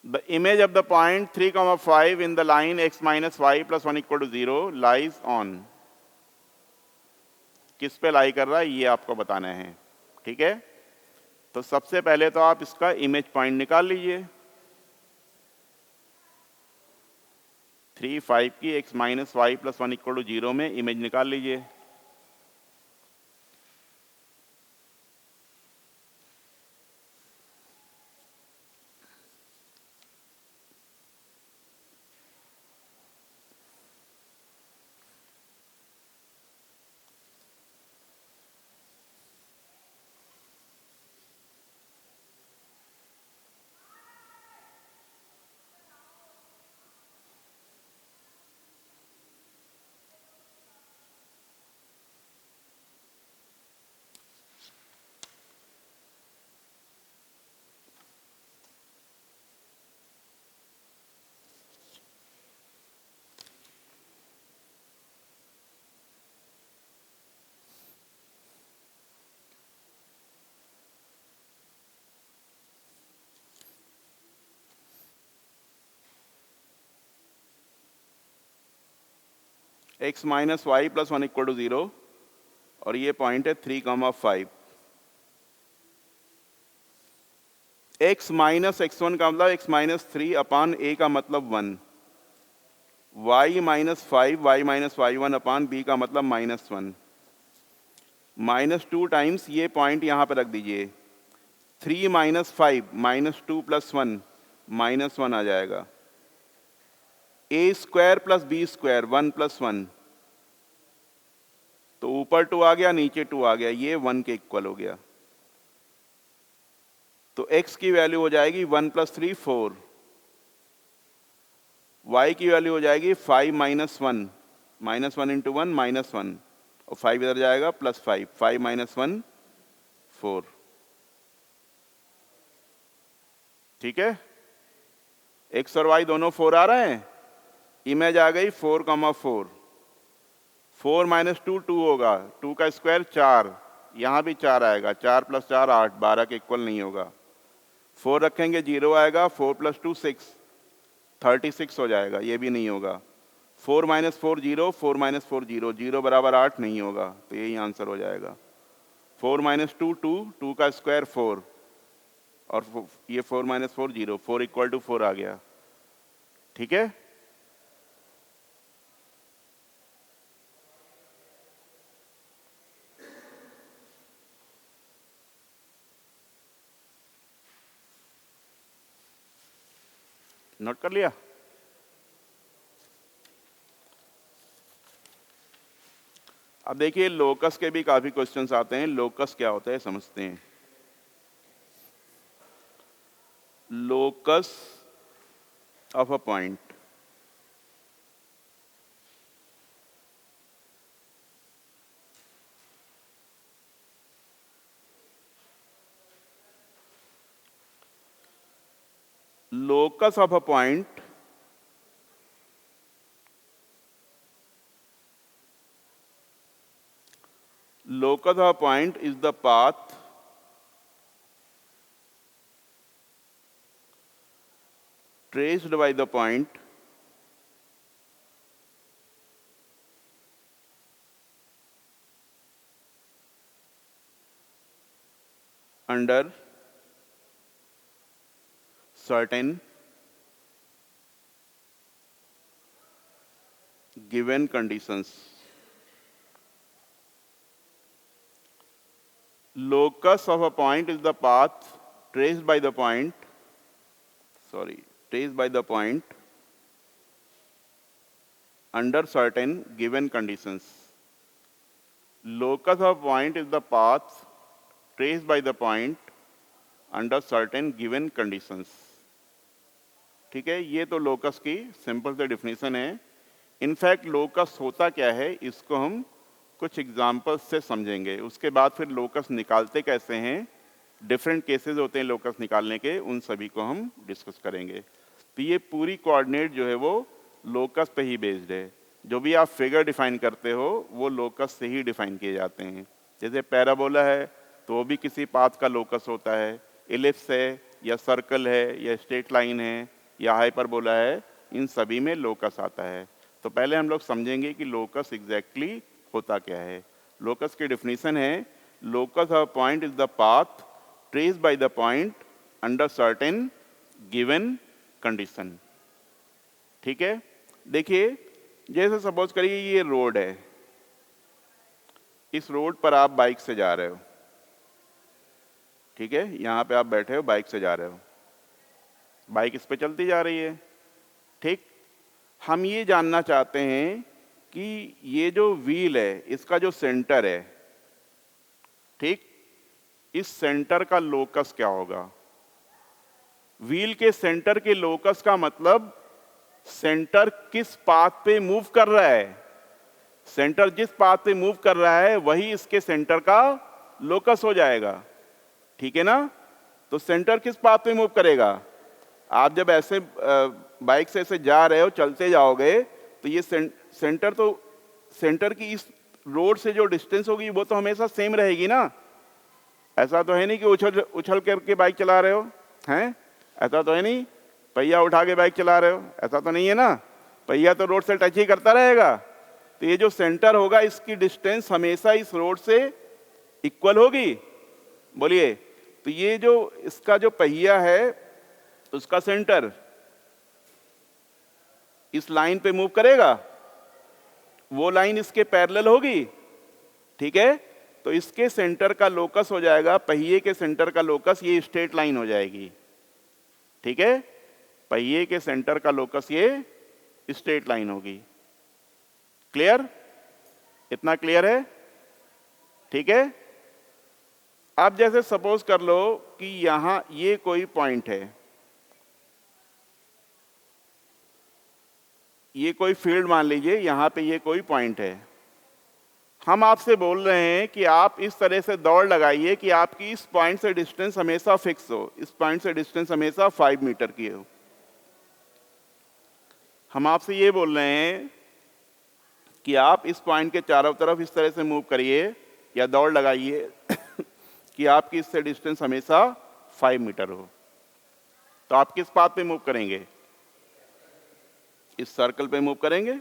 The image of the point 3,5 in the line x - y + 1 = 0 lies on, किस पे लाई कर रहा है ये आपको बताना है, ठीक है। तो सबसे पहले तो आप इसका इमेज पॉइंट निकाल लीजिए। 3, 5 की x minus y plus 1 equal to 0 में इमेज निकाल लीजिए। x minus y plus 1 equal to 0 और ये पॉइंट है 3,5। x माइनस x1 का मतलब x माइनस 3 अपान a का मतलब 1, y minus 5 y minus y 1 upon b का मतलब -1, -2 टाइम्स ये पॉइंट यहाँ पर रख दीजिए। 3 माइनस 5 -2 प्लस 1 -1 आ जाएगा। a square plus b square 1 plus 1, तो ऊपर 2 आ गया नीचे 2 आ गया, ये 1 के इक्वल हो गया। तो x की वैल्यू हो जाएगी 1 प्लस 3 4, y की वैल्यू हो जाएगी 5 माइनस 1, -1 इंटू 1 -1 और 5 इधर जाएगा +5, 5 माइनस 1 4, ठीक है। x और y दोनों 4 आ रहे हैं, इमेज आ गई 4,4, 4 माइनस 2 2 होगा, 2 का स्क्वायर 4, यहाँ भी 4 आएगा, 4 प्लस 4 8, 12 के इक्वल नहीं होगा। 4 रखेंगे 0 आएगा, 4 प्लस 2 6, 36 हो जाएगा, ये भी नहीं होगा। 4 माइनस 4 0, 4 माइनस 4 0, 0 बराबर 8 नहीं होगा, तो यही आंसर हो जाएगा। 4 माइनस 2 2, 2 का स्क्वायर 4 और ये 4 माइनस 4 0, 4 इक्वल टू 4 आ गया, ठीक है। नोट कर लिया। अब देखिए लोकस के भी काफी क्वेश्चंस आते हैं। लोकस क्या होता है समझते हैं। Locus of a point, locus of a point is the path traced by the point under certain given conditions. Locus of a point is the path traced by the point under certain given conditions. Locus of a point is the path traced by the point under certain given conditions. ठीक है, ये तो लोकस की सिंपल से डेफिनेशन है। इनफैक्ट लोकस होता क्या है इसको हम कुछ एग्जाम्पल्स से समझेंगे, उसके बाद फिर लोकस निकालते कैसे हैं, डिफरेंट केसेस होते हैं लोकस निकालने के, उन सभी को हम डिस्कस करेंगे। तो ये पूरी कोऑर्डिनेट जो है वो लोकस पे ही बेस्ड है। जो भी आप फिगर डिफाइन करते हो वो लोकस से ही डिफाइन किए जाते हैं। जैसे पैराबोला है तो वो भी किसी पाथ का लोकस होता है, इलिप्स है या सर्कल है या स्ट्रेट लाइन है या हाइपरबोला है, इन सभी में लोकस आता है। तो पहले हम लोग समझेंगे कि लोकस एग्जैक्टली होता क्या है। लोकस की डेफिनेशन है locus of point is the path trace by the point under certain given condition. ठीक है, देखिए जैसे सपोज करिए ये रोड है, इस रोड पर आप बाइक से जा रहे हो, ठीक है, यहाँ पे आप बैठे हो बाइक से जा रहे हो, बाइक इस पे चलती जा रही है। ठीक, हम ये जानना चाहते हैं कि ये जो व्हील है इसका जो सेंटर है, ठीक, इस सेंटर का लोकस क्या होगा। व्हील के सेंटर के लोकस का मतलब सेंटर किस पाथ पे मूव कर रहा है, सेंटर जिस पाथ पे मूव कर रहा है वही इसके सेंटर का लोकस हो जाएगा। ठीक है ना, तो सेंटर किस पाथ पे मूव करेगा। आप जब ऐसे बाइक से ऐसे जा रहे हो, चलते जाओगे, तो ये सेंटर तो सेंटर की इस रोड से जो डिस्टेंस होगी वो तो हमेशा सेम रहेगी ना। ऐसा तो है नहीं कि उछल उछल करके बाइक चला रहे हो, हैं, ऐसा तो है नहीं, पहिया उठा के बाइक चला रहे हो, ऐसा तो नहीं है ना, पहिया तो रोड से टच ही करता रहेगा। तो ये जो सेंटर होगा इसकी डिस्टेंस हमेशा इस रोड से इक्वल होगी। बोलिए, तो ये जो इसका जो पहिया है उसका सेंटर इस लाइन पे मूव करेगा, वो लाइन इसके पैरेलल होगी। ठीक है, तो इसके सेंटर का लोकस हो जाएगा, पहिए के सेंटर का लोकस ये स्ट्रेट लाइन हो जाएगी। ठीक है, पहिए के सेंटर का लोकस ये स्ट्रेट लाइन होगी। क्लियर, इतना क्लियर है। ठीक है, अब जैसे सपोज कर लो कि यहां ये कोई पॉइंट है, ये कोई फील्ड मान लीजिए, यहां पे ये कोई पॉइंट है। हम आपसे बोल रहे हैं कि आप इस तरह से दौड़ लगाइए कि आपकी इस पॉइंट से डिस्टेंस हमेशा फिक्स हो, इस पॉइंट से डिस्टेंस हमेशा 5 मीटर की हो। हम आपसे ये बोल रहे हैं कि आप इस पॉइंट के चारों तरफ इस तरह से मूव करिए या दौड़ लगाइए कि आपकी इससे डिस्टेंस हमेशा 5 मीटर हो। तो आप किस पाथ पे मूव करेंगे, इस सर्कल पे मूव करेंगे।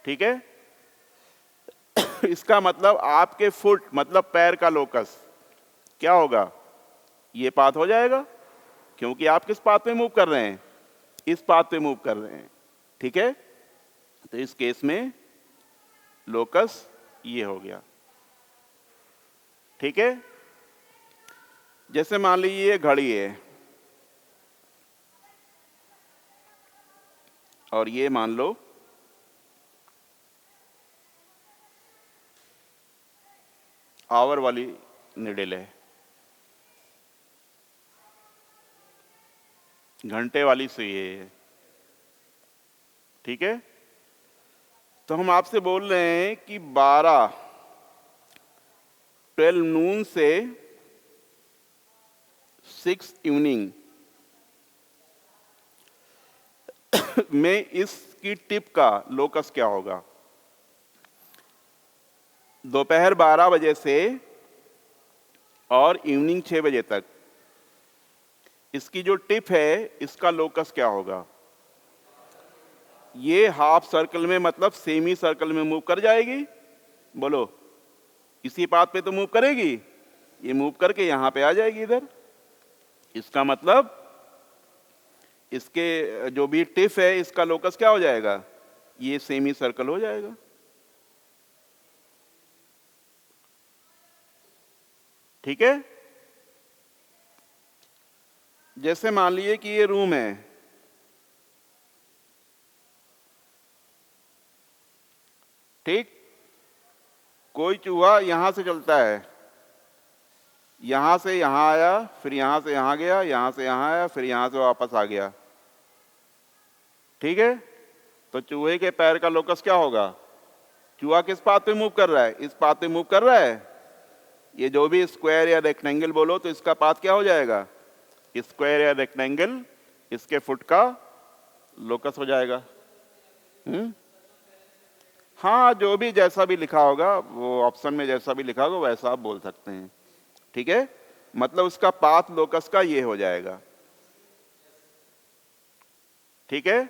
ठीक है, इसका मतलब आपके फुट मतलब पैर का लोकस क्या होगा, ये पाथ हो जाएगा, क्योंकि आप किस पाथ पे मूव कर रहे हैं, इस पाथ पे मूव कर रहे हैं। ठीक है, तो इस केस में लोकस ये हो गया। ठीक है, जैसे मान लीजिए ये घड़ी है और ये मान लो आवर वाली निडल है, घंटे वाली सुई है। ठीक है, तो हम आपसे बोल रहे हैं कि 12 नून से 6 इवनिंग में इसकी टिप का लोकस क्या होगा। दोपहर 12 बजे से और इवनिंग 6 बजे तक इसकी जो टिप है इसका लोकस क्या होगा। ये हाफ सर्कल में मतलब सेमी सर्कल में मूव कर जाएगी। बोलो, इसी पाथ पे तो मूव करेगी, ये मूव करके यहां पे आ जाएगी इधर। इसका मतलब इसके जो भी टिप है इसका लोकस क्या हो जाएगा, ये सेमी सर्कल हो जाएगा। ठीक है, जैसे मान लीजिए कि ये रूम है, ठीक, कोई चूहा यहां से चलता है, यहां से यहां आया, फिर यहां से यहां गया, यहां से यहां आया, फिर यहां से वापस आ गया। ठीक है, तो चूहे के पैर का लोकस क्या होगा, चूहा किस पाथ पे मूव कर रहा है, इस पाथ पे मूव कर रहा है। ये जो भी स्क्वायर या रेक्टेंगल बोलो तो इसका पाथ क्या हो जाएगा, स्क्वायर या रेक्टेंगल इसके फुट का लोकस हो जाएगा। हाँ, जो भी जैसा भी लिखा होगा वो ऑप्शन में जैसा भी लिखा होगा वैसा आप बोल सकते हैं। ठीक है, मतलब उसका पाथ लोकस का ये हो जाएगा। ठीक है,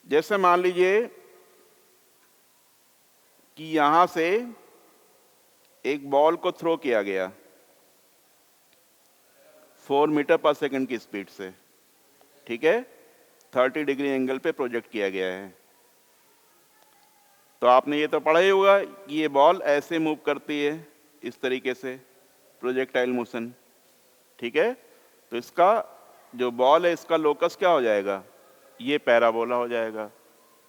जैसे मान लीजिए कि यहां से एक बॉल को थ्रो किया गया 4 मीटर पर सेकंड की स्पीड से, ठीक है, 30 डिग्री एंगल पे प्रोजेक्ट किया गया है। तो आपने ये तो पढ़ा ही होगा कि ये बॉल ऐसे मूव करती है, इस तरीके से, प्रोजेक्टाइल मोशन, ठीक है। तो इसका जो बॉल है इसका लोकस क्या हो जाएगा, ये पैराबोला हो जाएगा,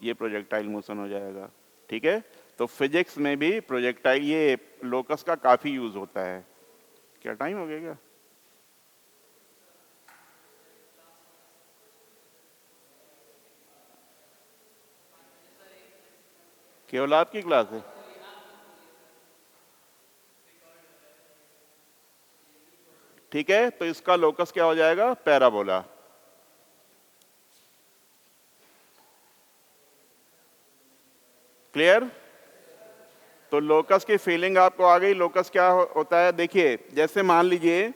ये प्रोजेक्टाइल मोशन हो जाएगा, ठीक है। तो फिजिक्स में भी प्रोजेक्टाइल, ये लोकस का काफी यूज होता है। क्या टाइम हो गया क्या? केवल आपकी क्लास है? ठीक है, तो इसका लोकस क्या हो जाएगा, पैराबोला। क्लियर? तो लोकस की फीलिंग आपको आ गई। लोकस क्या होता है, देखिए जैसे मान लीजिए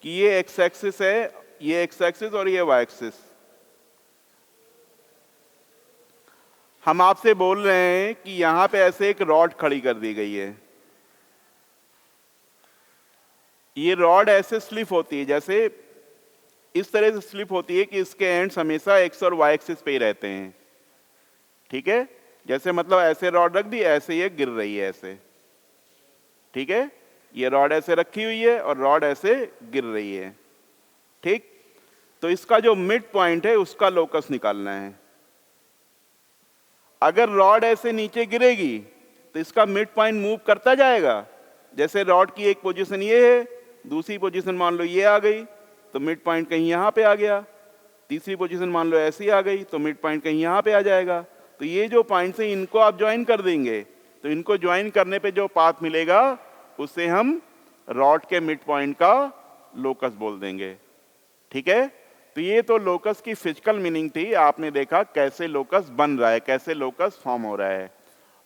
कि ये एक्स एक्सिस है, ये एक्स एक्सिस और ये वाई एक्सिस। हम आपसे बोल रहे हैं कि यहां पे ऐसे एक रॉड खड़ी कर दी गई है, ये रॉड ऐसे स्लिप होती है, जैसे इस तरह से स्लिप होती है कि इसके एंड्स हमेशा एक्स और वाई एक्सिस पे ही रहते हैं, ठीक है। जैसे मतलब ऐसे रॉड रख दी, ऐसे ये गिर रही है ऐसे, ठीक है। ये रॉड ऐसे रखी हुई है और रॉड ऐसे गिर रही है, ठीक। तो इसका जो मिड पॉइंट है उसका लोकस निकालना है। अगर रॉड ऐसे नीचे गिरेगी तो इसका मिड पॉइंट मूव करता जाएगा। जैसे रॉड की एक पोजीशन ये है, दूसरी पोजीशन मान लो ये आ गई, तो मिड पॉइंट कहीं यहां पे आ गया। तीसरी पोजीशन मान लो ऐसी आ गई, तो मिड पॉइंट कहीं यहां पे आ जाएगा। तो ये जो पॉइंट्स हैं इनको आप ज्वाइन कर देंगे, तो इनको ज्वाइन करने पे जो पाथ मिलेगा उसे हम रॉड के मिड पॉइंट का लोकस बोल देंगे, ठीक है। तो ये तो लोकस की फिजिकल मीनिंग थी, आपने देखा कैसे लोकस बन रहा है, कैसे लोकस फॉर्म हो रहा है।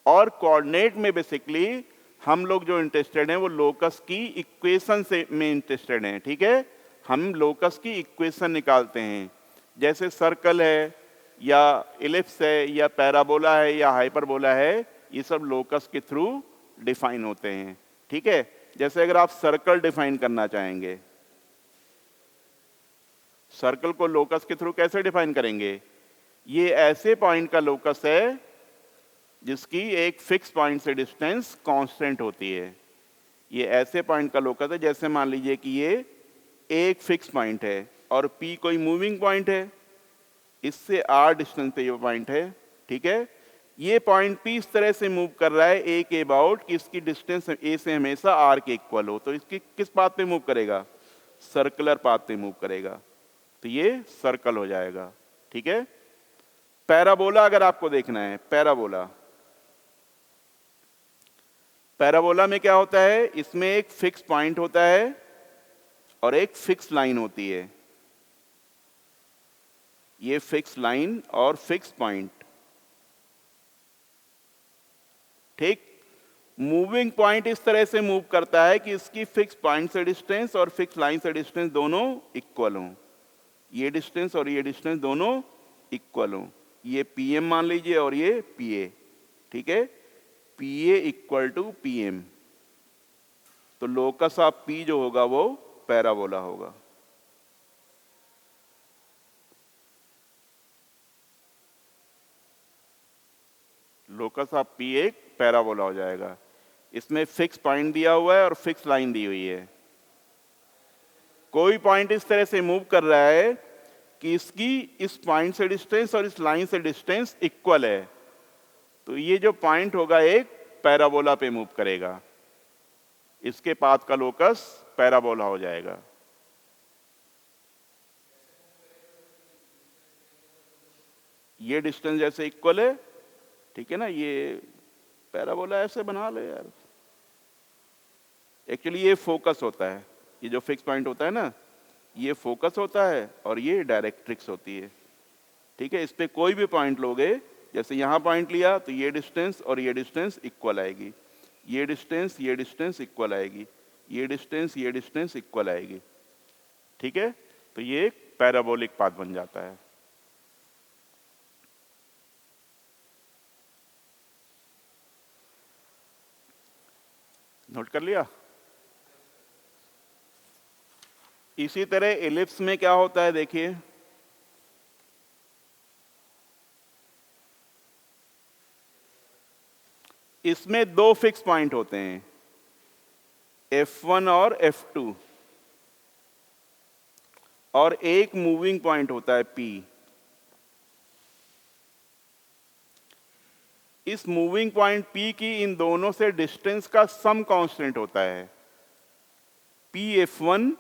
और कोऑर्डिनेट में बेसिकली हम लोग जो इंटरेस्टेड हैं वो लोकस की इक्वेशन से में इंटरेस्टेड हैं, ठीक है। हम लोकस की इक्वेशन निकालते हैं, जैसे सर्कल है या इलिप्स है या पैराबोला है या हाइपरबोला है, ये सब लोकस के थ्रू डिफाइन होते हैं, ठीक है। जैसे अगर आप सर्कल डिफाइन करना चाहेंगे, सर्कल को लोकस के थ्रू कैसे डिफाइन करेंगे, ये ऐसे पॉइंट का लोकस है जिसकी एक फिक्स पॉइंट से डिस्टेंस कांस्टेंट होती है। ये ऐसे पॉइंट का लोकस है, जैसे मान लीजिए कि ये एक फिक्स पॉइंट है और P कोई मूविंग पॉइंट है, इससे R डिस्टेंस पे ये पॉइंट है, ठीक है। ये पॉइंट P इस तरह से मूव कर रहा है A के अबाउट कि इसकी डिस्टेंस A से हमेशा R के इक्वल हो, तो इसकी किस पाथ पे मूव करेगा, सर्कुलर पाथ पे मूव करेगा, तो ये सर्कल हो जाएगा, ठीक है। पैराबोला अगर आपको देखना है, पैराबोला में क्या होता है, इसमें एक फिक्स पॉइंट होता है और एक फिक्स लाइन होती है। ये फिक्स लाइन और फिक्स पॉइंट, ठीक। मूविंग पॉइंट इस तरह से मूव करता है कि इसकी फिक्स पॉइंट से डिस्टेंस और फिक्स लाइन से डिस्टेंस दोनों इक्वल हों, ये डिस्टेंस और ये डिस्टेंस दोनों इक्वल हों। ये PM मान लीजिए और ये PA, ठीक है। PA इक्वल टू PM, तो लोकस ऑफ P जो होगा वो पैराबोला होगा। लोकस ऑफ P एक पैराबोला हो जाएगा। इसमें फिक्स पॉइंट दिया हुआ है और फिक्स लाइन दी हुई है। कोई पॉइंट इस तरह से मूव कर रहा है कि इसकी इस पॉइंट से डिस्टेंस और इस लाइन से डिस्टेंस इक्वल है, तो ये जो पॉइंट होगा एक पैराबोला पे मूव करेगा, इसके पाथ का लोकस पैराबोला हो जाएगा। ये डिस्टेंस जैसे इक्वल है, ठीक है ना, ये पैराबोला ऐसे बना लो यार। एक्चुअली ये फोकस होता है, ये जो फिक्स पॉइंट होता है ना, ये फोकस होता है और ये डायरेक्ट्रिक्स होती है, ठीक है। इस पे कोई भी पॉइंट लोगे, जैसे यहाँ पॉइंट लिया तो ये डिस्टेंस और ये डिस्टेंस इक्वल आएगी, ये डिस्टेंस इक्वल आएगी, ये डिस्टेंस इक्वल आएगी, ठीक है। तो ये एक पैराबोलिक पाथ बन जाता है। नोट कर लिया। इसी तरह एलिप्स में क्या होता है देखिए, इसमें दो फिक्स पॉइंट होते हैं, F1 और F2, और एक मूविंग पॉइंट होता है P। इस मूविंग पॉइंट P की इन दोनों से डिस्टेंस का सम कांस्टेंट होता है PF1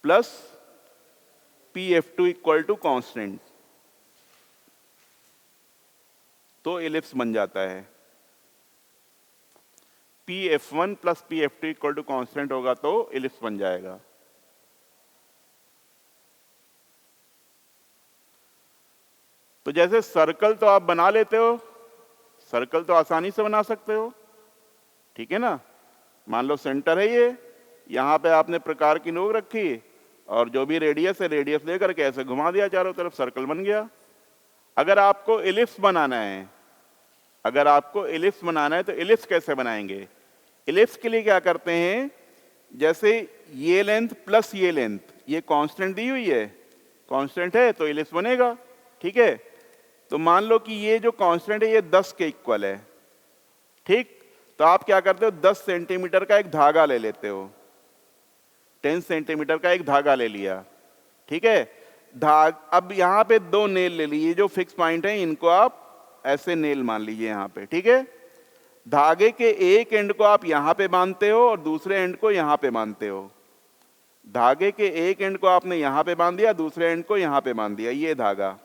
plus PF2 equal to constant, तो एलिप्स बन जाता है। PF1 plus PF2 equal to constant होगा तो एलिप्स बन जाएगा। तो जैसे सर्कल तो आप बना लेते हो, सर्कल तो आसानी से बना सकते हो, ठीक है ना। मान लो सेंटर है ये, यहां पे आपने प्रकार की नोक रखी और जो भी रेडियस है रेडियस लेकर के ऐसे घुमा दिया चारों तरफ, सर्कल बन गया। अगर आपको एलिप्स बनाना है, अगर आपको एलिप्स बनाना है तो एलिप्स कैसे बनाएंगे? एलिप्स के लिए क्या करते हैं, जैसे ये लेंथ प्लस ये लेंथ, ये कांस्टेंट दी हुई है, कांस्टेंट है तो एलिप्स बनेगा, ठीक है। तो मान लो कि ये जो कांस्टेंट है ये 10 के इक्वल है, ठीक। तो आप क्या करते हो, 10 सेंटीमीटर का एक धागा ले लेते हो, 10 सेंटीमीटर का एक धागा ले लिया, ठीक है। अब यहां पे दो नेल ले लिए, जो फिक्स पॉइंट है इनको आप ऐसे नेल मान लीजिए यहां पे, ठीक है। धागे के एक एंड को आप यहां पे बांधते हो और दूसरे एंड को यहां पे बांधते हो। धागे के एक एंड को आपने यहां पे बांध दिया, दूसरे एंड को यहां पे बांध दिया, ये धागा,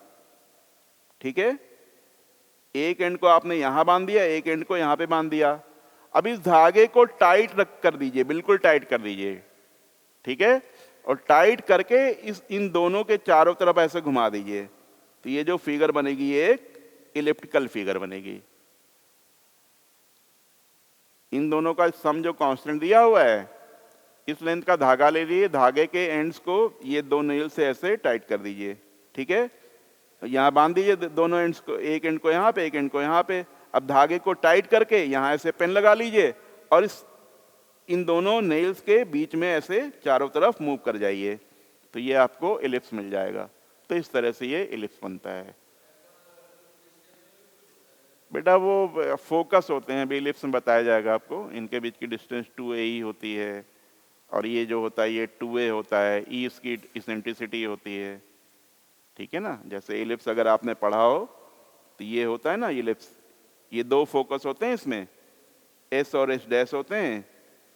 ठीक है। एक एंड को आपने यहां बांध दिया, एक एंड को यहां पे बांध दिया। अब इस धागे को टाइट रख कर दीजिए, बिल्कुल टाइट कर दीजिए, ठीक है। और टाइट करके इन दोनों के चारों तरफ ऐसे घुमा दीजिए, तो ये जो फिगर बनेगी ये एक इलिप्टिकल फिगर बनेगी। इन दोनों का सम जो कांस्टेंट दिया हुआ है, इस लेंथ का धागा ले लीजिए, धागे के एंड्स को ये दो नेल से ऐसे टाइट कर दीजिए, ठीक है। यहां बांध दीजिए दोनों एंड्स को, एक एंड को यहां पे, एक एंड को यहां पे। अब धागे को टाइट करके यहां ऐसे पेन लगा लीजिए और इन दोनों नेल्स के बीच में ऐसे चारों तरफ मूव कर जाइए, तो ये आपको एलिप्स मिल जाएगा। तो इस तरह से ये एलिप्स बनता है। बेटा वो फोकस होते हैं, अभी एलिप्स में बताया जाएगा आपको। इनके बीच की डिस्टेंस 2a ही होती है, और ये जो होता है ये 2a होता है, ई इसकी इसेंट्रिसिटी होती है, ठीक है ना। जैसे एलिप्स अगर आपने पढ़ा हो तो ये होता है ना एलिप्स, ये दो फोकस होते हैं, इसमें एस और एस डैश होते हैं।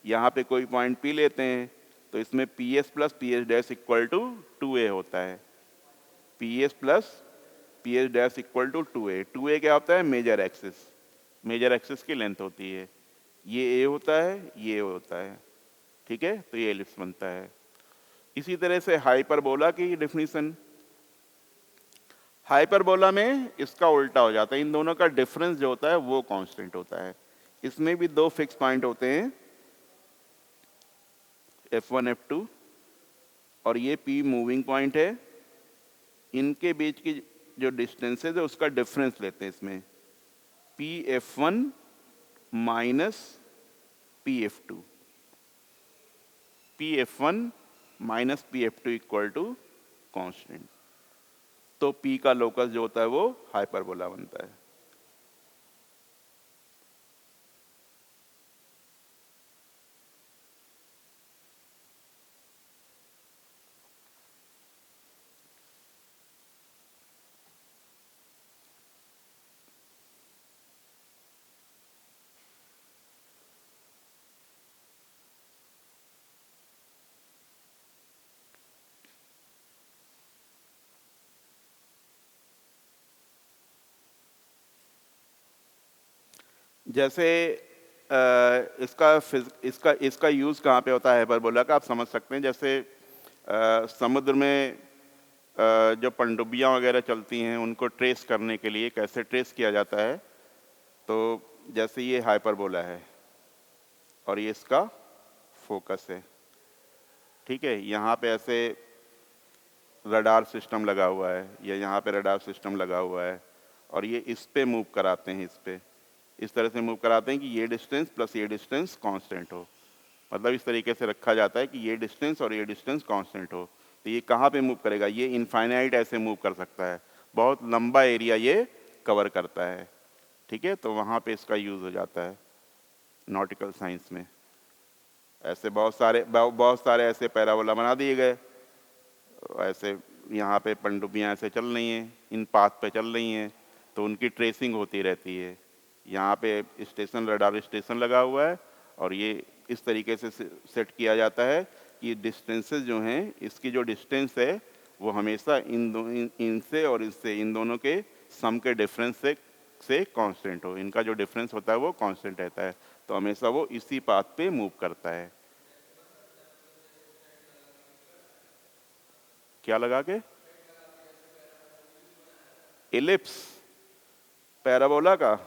यहाँ पे कोई पॉइंट पी लेते हैं, तो इसमें P S plus P S dash equal to 2a होता है। P S plus P S dash equal to 2a। 2a क्या होता है, मेजर एक्सिस, मेजर एक्सिस की लेंथ होती है। ये a होता है, ये होता है, ठीक है। तो ये एलिप्स बनता है। इसी तरह से हाइपरबोला की डेफिनेशन, हाइपरबोला में इसका उल्टा हो जाता है, इन दोनों का डिफरेंस जो होता है वो कांस्टेंट होता है। इसमें भी दो फिक्स पॉइंट होते हैं, F1 F2, और ये P मूविंग पॉइंट है। इनके बीच की जो डिस्टेंसेज है उसका डिफरेंस लेते हैं इसमें, PF1 minus PF2, PF1 minus PF2 equal to constant. तो P का लोकस जो होता है वो हाइपरबोला बनता है। जैसे इसका यूज़ कहाँ पे होता है हाइपरबोला का, आप समझ सकते हैं। जैसे समुद्र में जो पनडुब्बियाँ वगैरह चलती हैं उनको ट्रेस करने के लिए कैसे ट्रेस किया जाता है, तो जैसे ये हाइपरबोला है और ये इसका फोकस है, ठीक है। यहाँ पे ऐसे रडार सिस्टम लगा हुआ है, या यहाँ पे रडार सिस्टम लगा हुआ है, और ये इस पे मूव कराते हैं, इस तरह से मूव कराते हैं कि ये डिस्टेंस प्लस ये डिस्टेंस कांस्टेंट हो, मतलब इस तरीके से रखा जाता है कि ये डिस्टेंस और ये डिस्टेंस कांस्टेंट हो। तो ये कहाँ पे मूव करेगा, ये इनफाइनाइट ऐसे मूव कर सकता है, बहुत लंबा एरिया ये कवर करता है, ठीक है। तो वहाँ पे इसका यूज़ हो जाता है नॉटिकल साइंस में। ऐसे बहुत सारे ऐसे पैराबोला बना दिए गए, ऐसे यहाँ पे पनडुब्बियाँ ऐसे चल रही हैं, इन पाथ पे चल रही हैं, तो उनकी ट्रेसिंग होती रहती है। यहाँ पे स्टेशन, रडार स्टेशन लगा हुआ है, और ये इस तरीके से सेट किया जाता है कि डिस्टेंसेस जो हैं, इसकी जो डिस्टेंस है वो हमेशा इनसे और इससे, इन दोनों के सम के डिफरेंस से कांस्टेंट हो। इनका जो डिफरेंस होता है वो कांस्टेंट रहता है, तो हमेशा वो इसी पाथ पे मूव करता है। क्या लगा के? एलिप्स पैराबोला का,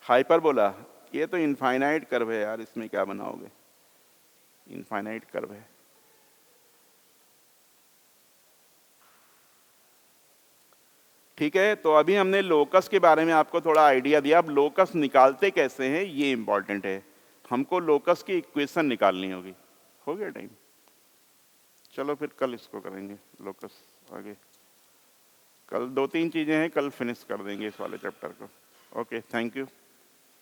हाइपरबोला, ये तो इनफाइनाइट कर्व है यार, इसमें क्या बनाओगे, इनफाइनाइट कर्व है। ठीक है, तो अभी हमने लोकस के बारे में आपको थोड़ा आइडिया दिया। अब लोकस निकालते कैसे हैं ये इंपॉर्टेंट है, हमको लोकस की इक्वेशन निकालनी होगी। हो गया टाइम, चलो फिर कल इसको करेंगे लोकस आगे। कल 2-3 चीजें हैं, कल फिनिश कर देंगे इस वाले चैप्टर को। Okay, thank you.